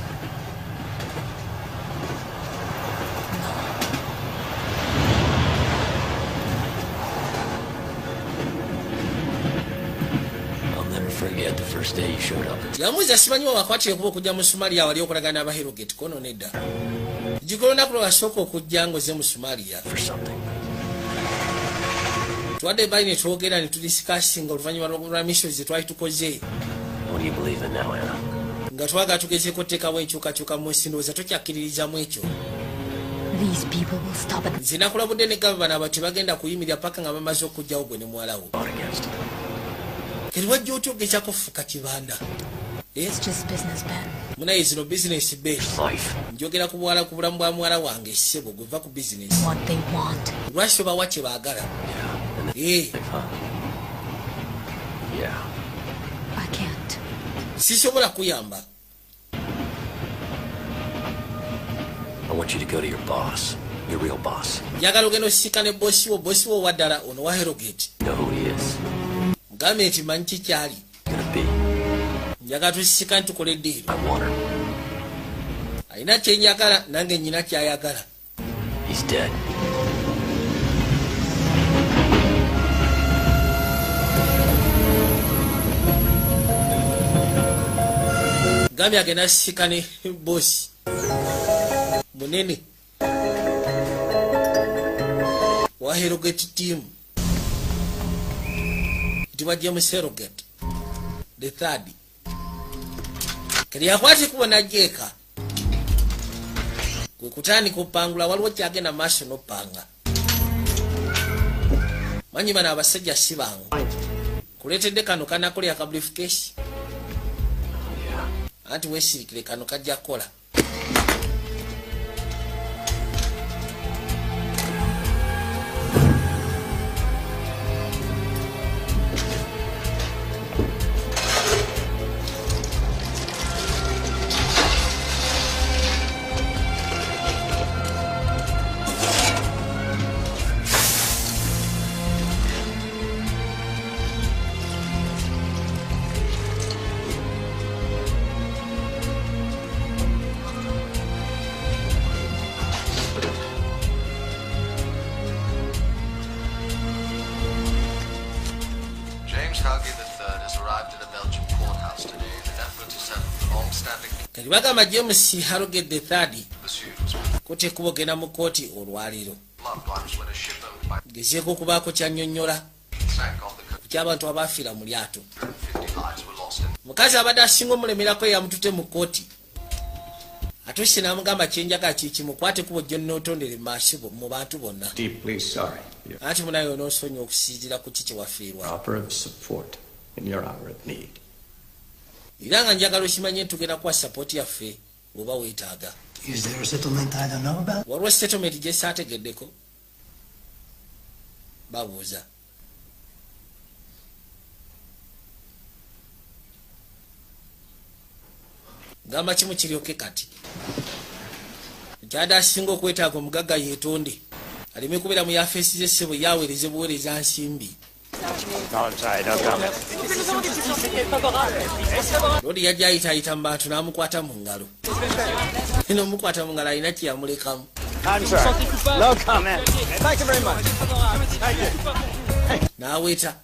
Forget the first day you showed up. Yamuza simanyi wakwatire kuba okujja mu Somalia wali okolagana aba Hellgate kono nedda. Jikolona kulo wasooka okujja ngoze mu Somalia. For something. Twadde bali ne twogera ne tudisikasinga oluvannyuma lwa missions ze twali tukoze. What do you believe in now, Anna? Nga twaga tugezeeko oteekawo enkyukakyuka mu nsi ndowooza tokyakkiririzamu ekyo. These people will stop it. Nze nakulabudde ne gavana abo tebagenda kuyimirira paka nga bamaze okujjawo gwe ne muwalawo. Kati wajja otya ogezaako fuka kibanda. It's just business, Ben. Munaye zino business be. Njogera ku bwala ku bulamu bwa muwala wange ssebo gwe va ku business. What they want. Lwaki obawa kye baagala. Yeah. I can't. Sisobola kuyamba. I want you to go to your boss, your real boss. Njagala ogenda osisiika ne bosi wo waddala ono wa Hellgate. You know who he is. Mugambe nti manyi kikyali. Njagala tusisika ntukole ddeeri. Alina kyenjagala nange nnyina kyayagala. He's dead. Mugambe agenda asisika ne bosi munene wa Hellgate team. Itibwa James Hellgate the third. Kali yakwati kubona jeka kwe kutandika opangula waliwo kyagenda maaso n'opanga. Manyi bano abasajja si bangu kuleetedde kano kanakolera akabriefcase anti weesirikire kano kajja kukola. Bagamba James Hellgate the third kote kubogenda mu kooti olwaliro. Gezeeko okubaako kyannyonnyola ku ky'abantu abaafiira mu lyato. Mukazi abadde asinga omulemerako yamutute mu kooti. Atuuse n'amugamba kyenjaga kikimukwate kubo jjo n'otondere maasibo mu bantu bonna. Deeply sorry. Anti munaye onoosonyiwa okusinziira ku ki kye wafiirwa. in your hour of need. Iranga njagalo shimanye tugenda kwa support yaffe oba weetaaga. Is there a settlement I don't know about? Waliwo settlement gye saategeddeko? Babuuza. Gamba kimu kiryoke kati. Nkyada asinga okwetaaga omugagga yeetonde. Aleme kubeera mu yafeesi z'essebo yaweereze buweereza nsimbi. Lodi yajja ayitaayita mu bantu n'amukwata mu ngalo. N'omukwata mu ngalo alina kye yamulekamu. N'aweeta.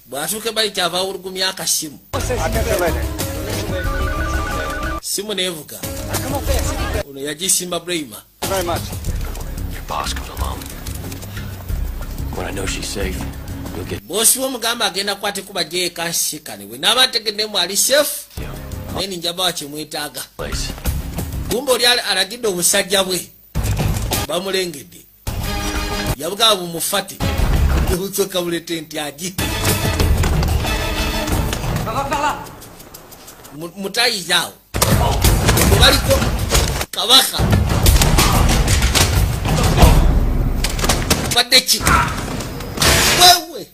Bw'atuuke bali kyava awulugumya akasimu. Simu neevuga. Ono yagisimba Brahima. Your boss comes along. When I know she's safe, you'll get... Bosi w'omugamba agenda kwate kuba gye kansikane. Bwe naaba ategeddemu ali safe. Naye ninjaba wakimwetaaga. Kumbe oli alagidde obusajja bwe. Bamulengedde. Yabugaba bumufate. Busoka bulete nti agi. Mutayizawo. Baliko kabaka. Badeki. Wewe.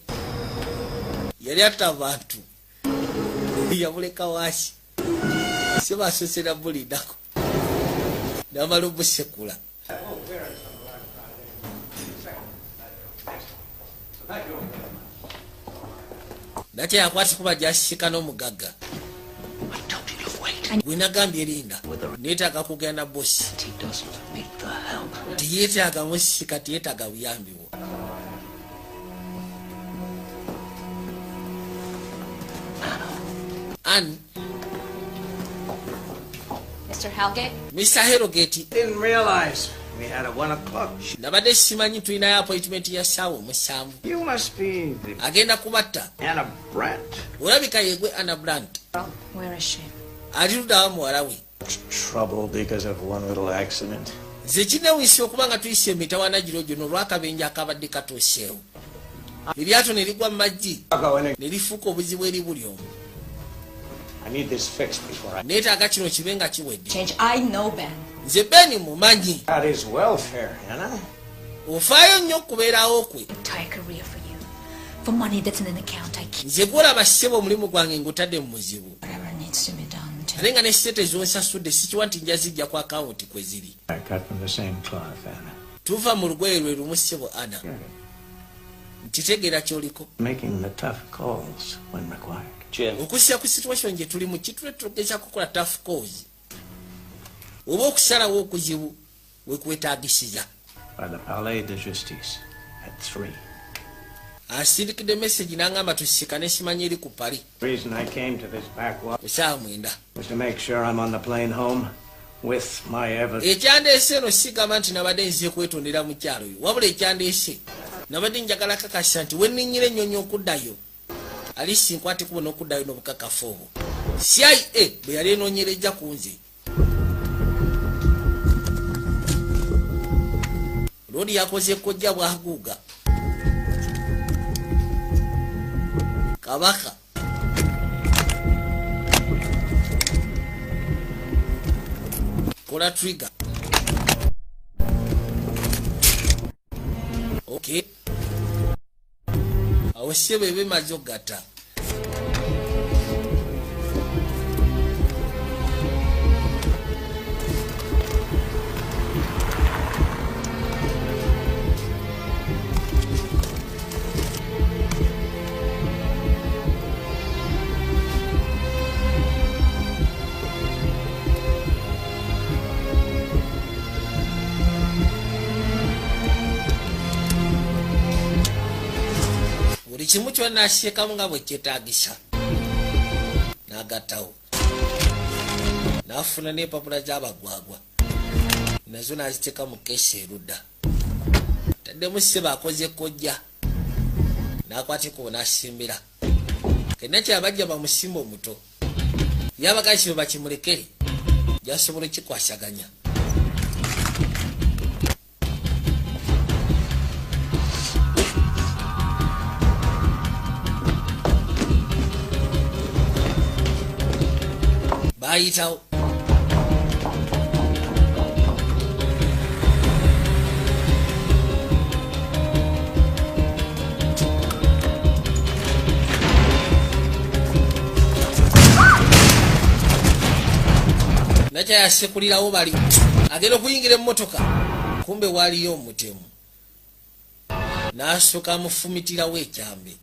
Yali atta abantu. Yabuleka washi. Seba asosera bulidako. Namala obusekula. Nate yakwati kuba gyasika n'omugagga. Gwinagambye linda. Neetaaga kugenda bosi. Tiyeetaaga musika, tiyeetaaga buyambi bwo. Anne. Mr. Halgate? Mr. Harrogate. Didn't realize we had a 1 o'clock. Nabadde simanyi tulinayo appointment ya ssaawa omusanvu. You must be Agenda kubatta. Anna Brandt. Olabika yegwe Anna Brandt. Where is she? Ali luddawa muwala we. Trouble because of one little accident. Nze kinneewuunyisa okuba nga tuyise emitawaana giro gyono olw'akabenje akabadde katooseewo. Eryato ne ligwa mu maggi ne lifuuka obuzibu eri buli omu. I need this fixed before I... Neetaaga kino kibe nga kiwedde. Change. I know Ben. Nze Ben mumanyi. That is welfare, Anna. Ofaayo nnyo okubeerawo kwe. Entire career for you. For money that's in an account I keep. Nze gwolaba ssebo omulimu gwange ngutadde mu muzibu. Whatever needs to be done. Ate nga ne sente zonsasudde sikiwa nti nja zijja ku akawunti kwe ziri. I cut from the same cloth, Anna. Tuva mu lugoye lwe lumu ssebo Anna. Nkitegeera ky'oliko. Making the tough calls when required. Okussa ku situation gye tulimu kitule tugeza kukola tough calls. Oba okusalawo okuzibu we kwetaagisiza. By the Palais de Justice at 3. Asindikidde message n'angamba tusikane simanyi eri ku pali. The reason I came to this backwater Kusaawa 9. was to make sure I'm on the plane home with my evidence. Ekyandeese eno sigamba nti nabadde nzize kwetondera mu kyalo yo. Wabula ekyandeese nabadde njagala kakasa nti wenninyira ennyonyi okuddayo. Alisi nkwate kubo n'okuddayo n'obukakafu obwo. CIA bwe yali enoonyerejja ku nze. Lodi yakoze kojja bwaguuga. Kabaka. Kola trigger. Okay. Awo ssebo ebemaze ogatta. Kimu kyonna asiekamu nga bwe kyetaagisa. N'agattawo. N'afuna n'empapula z'abagwagwa. Nazo n'aziteeka mu keesi erudda. Taddemu ssebo akoze kojja. N'akwateko n'asimbira. Kenna kyabajja bamusimba omuto. Yabaga kino bakimulekere. Gyasobola kikwasaganya. bayitawo nakyayasekulirawo bali agenda okuyingira emmotoka kumbe waliyo omutemu n'asooka amufumitirawo ekyambe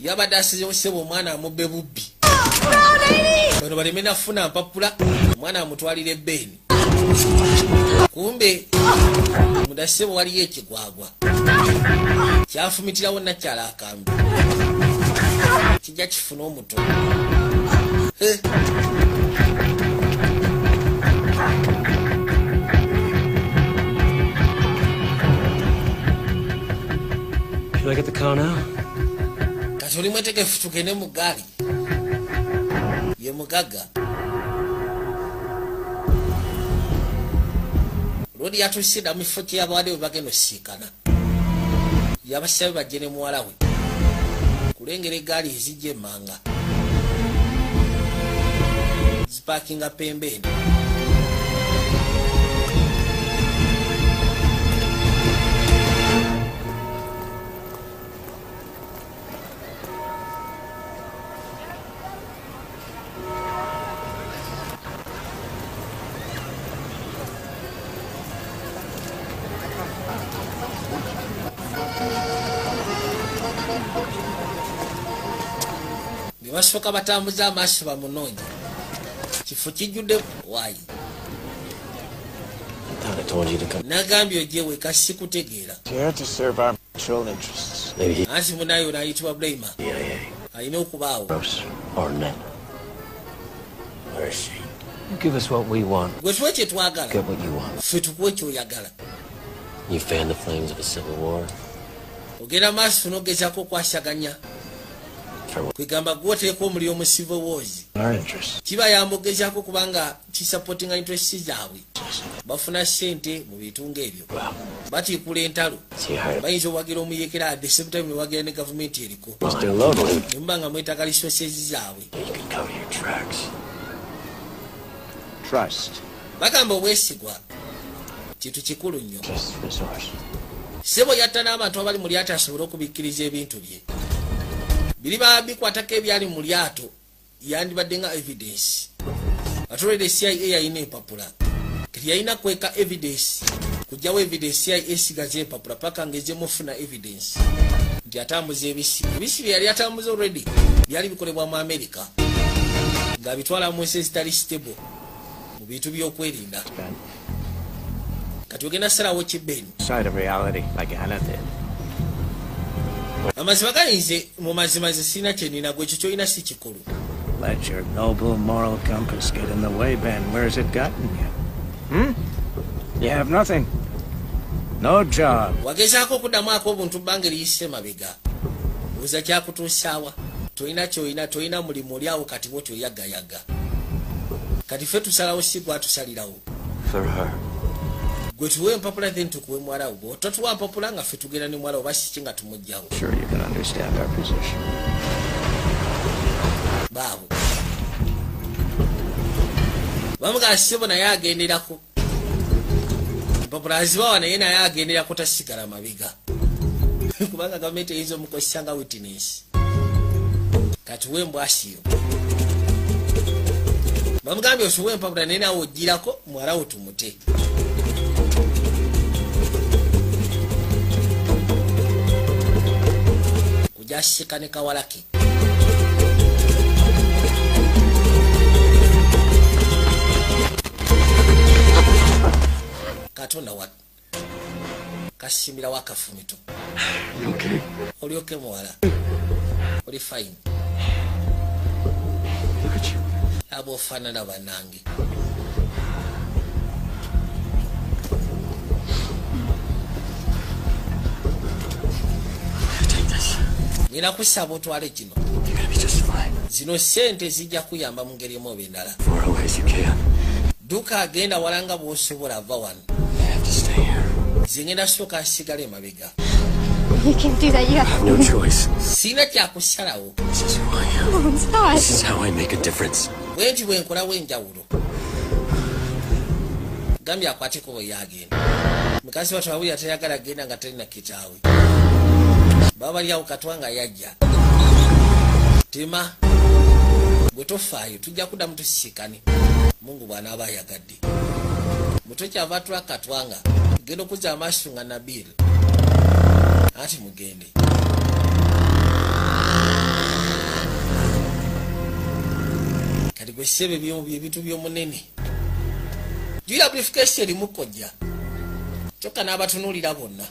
yabadde asizewoseba omwana amubbe bubbi bano baleme nafuna mpapula omwana amutwalira ebbeeni kumbe mudasebo waliyo ekigwagwa kyafumitirawo nakyala akambe kijja kifuna omuto Should I get the car now? kati oli mwetegefu tugende mu gaali ye mugagga lodi yatuusidda mu kifo kyeyabadde bwe bagenda osiikana yabasabye bajje ne muwala we kulengera eggaali ezijja emmanga zipaakinga pembeeni basooka batambuza amaaso bamunoonya kifo kijjudde waayi nagambye ojewe kasikutegeera ansi munayo nayitibwa Brahma alina okubaawo gwe tuwe kye twagala ffe tukuwe kyoyagala ogenda maaso n'ogezaako okwasaganya kwegamba gwoteeka omuliro mu civil wars kiba yambogezaako kubanga kisupportinga interest zaabwe bafuna ssente mu bintu ng'ebyo batiikula entalo bayinza owagira omuyekera at the same time newagira ne gavumenti eriko nemuba nga mwetaaga resources zaabwe bagamba obwesigwa kintu kikulu nnyo sebo yatta n'abantu abali mu lyato asobole okubikkiriza ebintu bye biliba bikwatako ebyali mu lyato yandibadde nga evidence atolere CIA yayina empapula kati yayina kweka evidence kujjawo evidence CIA esigaza empapula paka ngezemufuna evidence nti atambuza ebisi bye yali atambuza already byali bikolebwa mu America nga bitwala mu nsi ezitali stable mu bintu by'okwerinda kati ogenda salawo kibbeeni amazima galinze mu mazima ze sina kyenina gwe ekyo kyolina si kikulu. Let your noble moral compass get in the way, Ben. Where's it gotten you? You have nothing. No job. Wagezaako okuddamu ak'obuntu bbanga eriyise mabega buuza kyakutuusaawa tolina kyolina tolina mulimu oli awo kati bwotyo yaggayaga kati ffe tusalawo si gwatusalirawo gwe tuwe empapula then tukuwe mwalawo gwe totuwa mpapula nga ffe tugenda ne mwalawo basiki nga tumugjawo baabo bamugaa sebo naye agenderako empapula azibawa naye naye agenderako tasigala mabega kubanga gavumenti eyinza omukozesa nga witness kati wembwasiyo bamugambye osuwe empapula naye nawe ogirako mwalawo tumute kujasika ne kawalaki katonda wat kasimira wakafumito oli okay muwala oli fine abo fanana banange nina kusaba otwale kino zino sente zijja kuyamba mu ngeri emu oba endala duka agenda walanga bw'osobola ava wano zingenda sooka asigala emabega siina kyakusalawo. Mom, stop. This is how I make a difference. bwenti bwenkola wenjawulo gambye akwateko bwe yagenda mukazi watu awuli atayagala genda nga talina kitaawe baba lyawo katwanga yajja tema gwe tofaayo tujja kuddamu tusisikane mungu bw'anaaba ayagadde muto kyava atula katwanga genda okuzza amaaso nga Nabil ati mugende kati gwe ssebe ebintu by'omunene jula briefcase erimu kojja kyokka n'abatunuulira bonna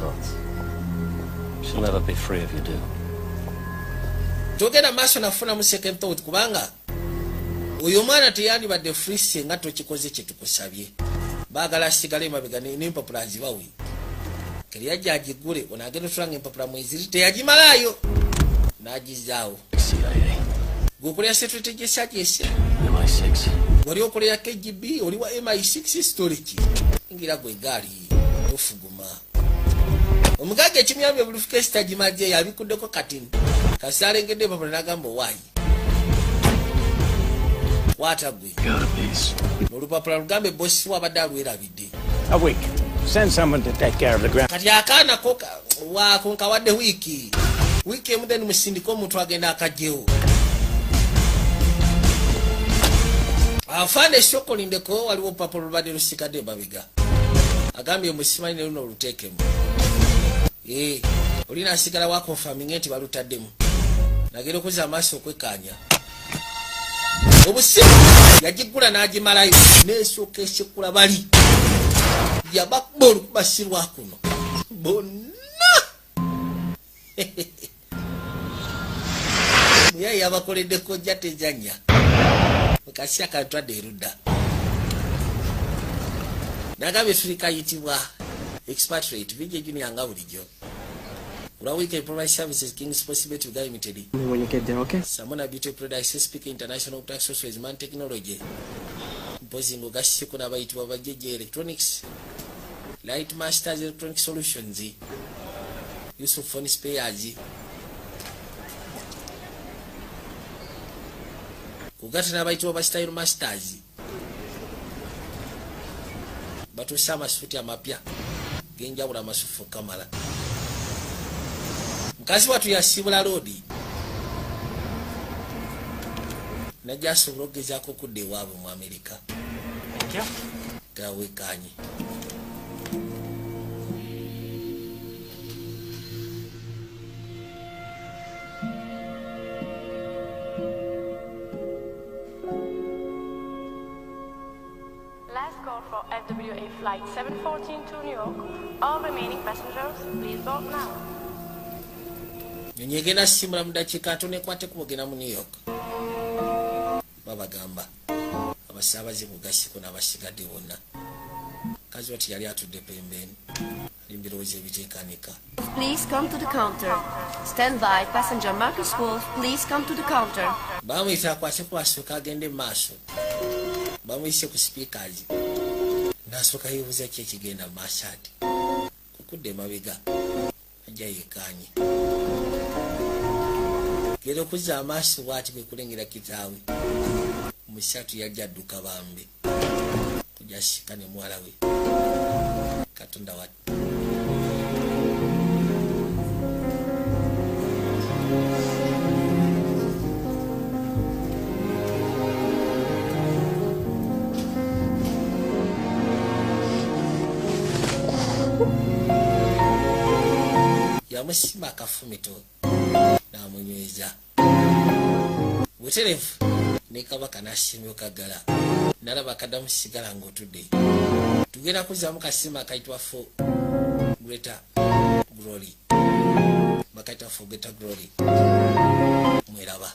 She'll never be free if you do. togenda maaso nafunamu second thought kubanga oyo omwana teyandibadde free senga tokikoze kye tukusabye baagala asigale emabega n'empapula azibawe keri yajja agigule onaagenda otulanga empapula mweziri teyagimalaayo n'agizaawo gweokolera security gyesajese MI6. wali okolera KGB oli wa MI6 storage ngira gwe gaali ofuguma omugage ekimuyambye briefcase tagimaje yabikuddeko katini kasaalengedde empapula n'agamba owaayi kwata gwe olupapula lugambe bosi wabadde alwerabidde A week. Send someone to take care of the ground. kati akaanako wako nkawadde wiiki emu then musindika omuntu agenda akajjewo afaana esokkolindeko waliwo olupapula olubadde lusikadde emabega agambye musimanyi luno oluteekemu olina asigala wakonfaminge nti balutaddemu nagenda okuzza amaaso okwekkaanya obusimu yagigula n'agimalayo n'esooka esekula bali yabakuba olukubasirwa kuno bonna muyayi yabakoledde kojja tejanya mukasi akatwadde erudda nagambye tuli kayitibwa expatriate vije junior nga bulijjo Ura Weekend Provide Services King's Possibility Uganda Limited. When you get there, okay? Samona Beauty Products Speaker International Tax Sources Man Technology. Imposing Ogasi kuna baitu wa JJ Electronics. Light Masters Electronic Solutions. Yusuf Phone Spares. Kugata na baitu wa Style Masters. Batu sama suti ya mapya. Genja ula masufu kamala. Mkazi watu ya Sibula Road. Najja asobogeza ko kudde wabo mu America. Thank you. Gawe kanyi. Last call for FWA flight 714 to New York. All remaining passengers, please board now. Nyegena simula mudakika atone kwate kubogena mu New York. Baba gamba. Abasabaze mugasiko n'abasigadde bonna. Kazi wati yali atudde pembeni. Limbiroze ebiteekanika. Please come to the counter. Stand by, passenger Marcus Wolf. Please come to the counter. Bamuyita akwate kubasooka agende maaso. Bamuyise ku speakers. Nasooka yeebuuza ki ekigenda mu maaso ati. Kukudde mabega. Ajja yeekanye. Gero kuzza amaaso bw'ati bwe kulengera kitaawe. Musatu yajja adduka bambi. Kujja shikane mwala we. Katonda wati. Yamusima akafumito n'amunyweza. Buterevu ne kabaka n'asimyo kagala. Nalaba kaddamu sigala ng'otudde. Tugenda kuzzaamu kasima akayitwa fo Greater Glory. Bakayita fo Greater Glory. Mweraba.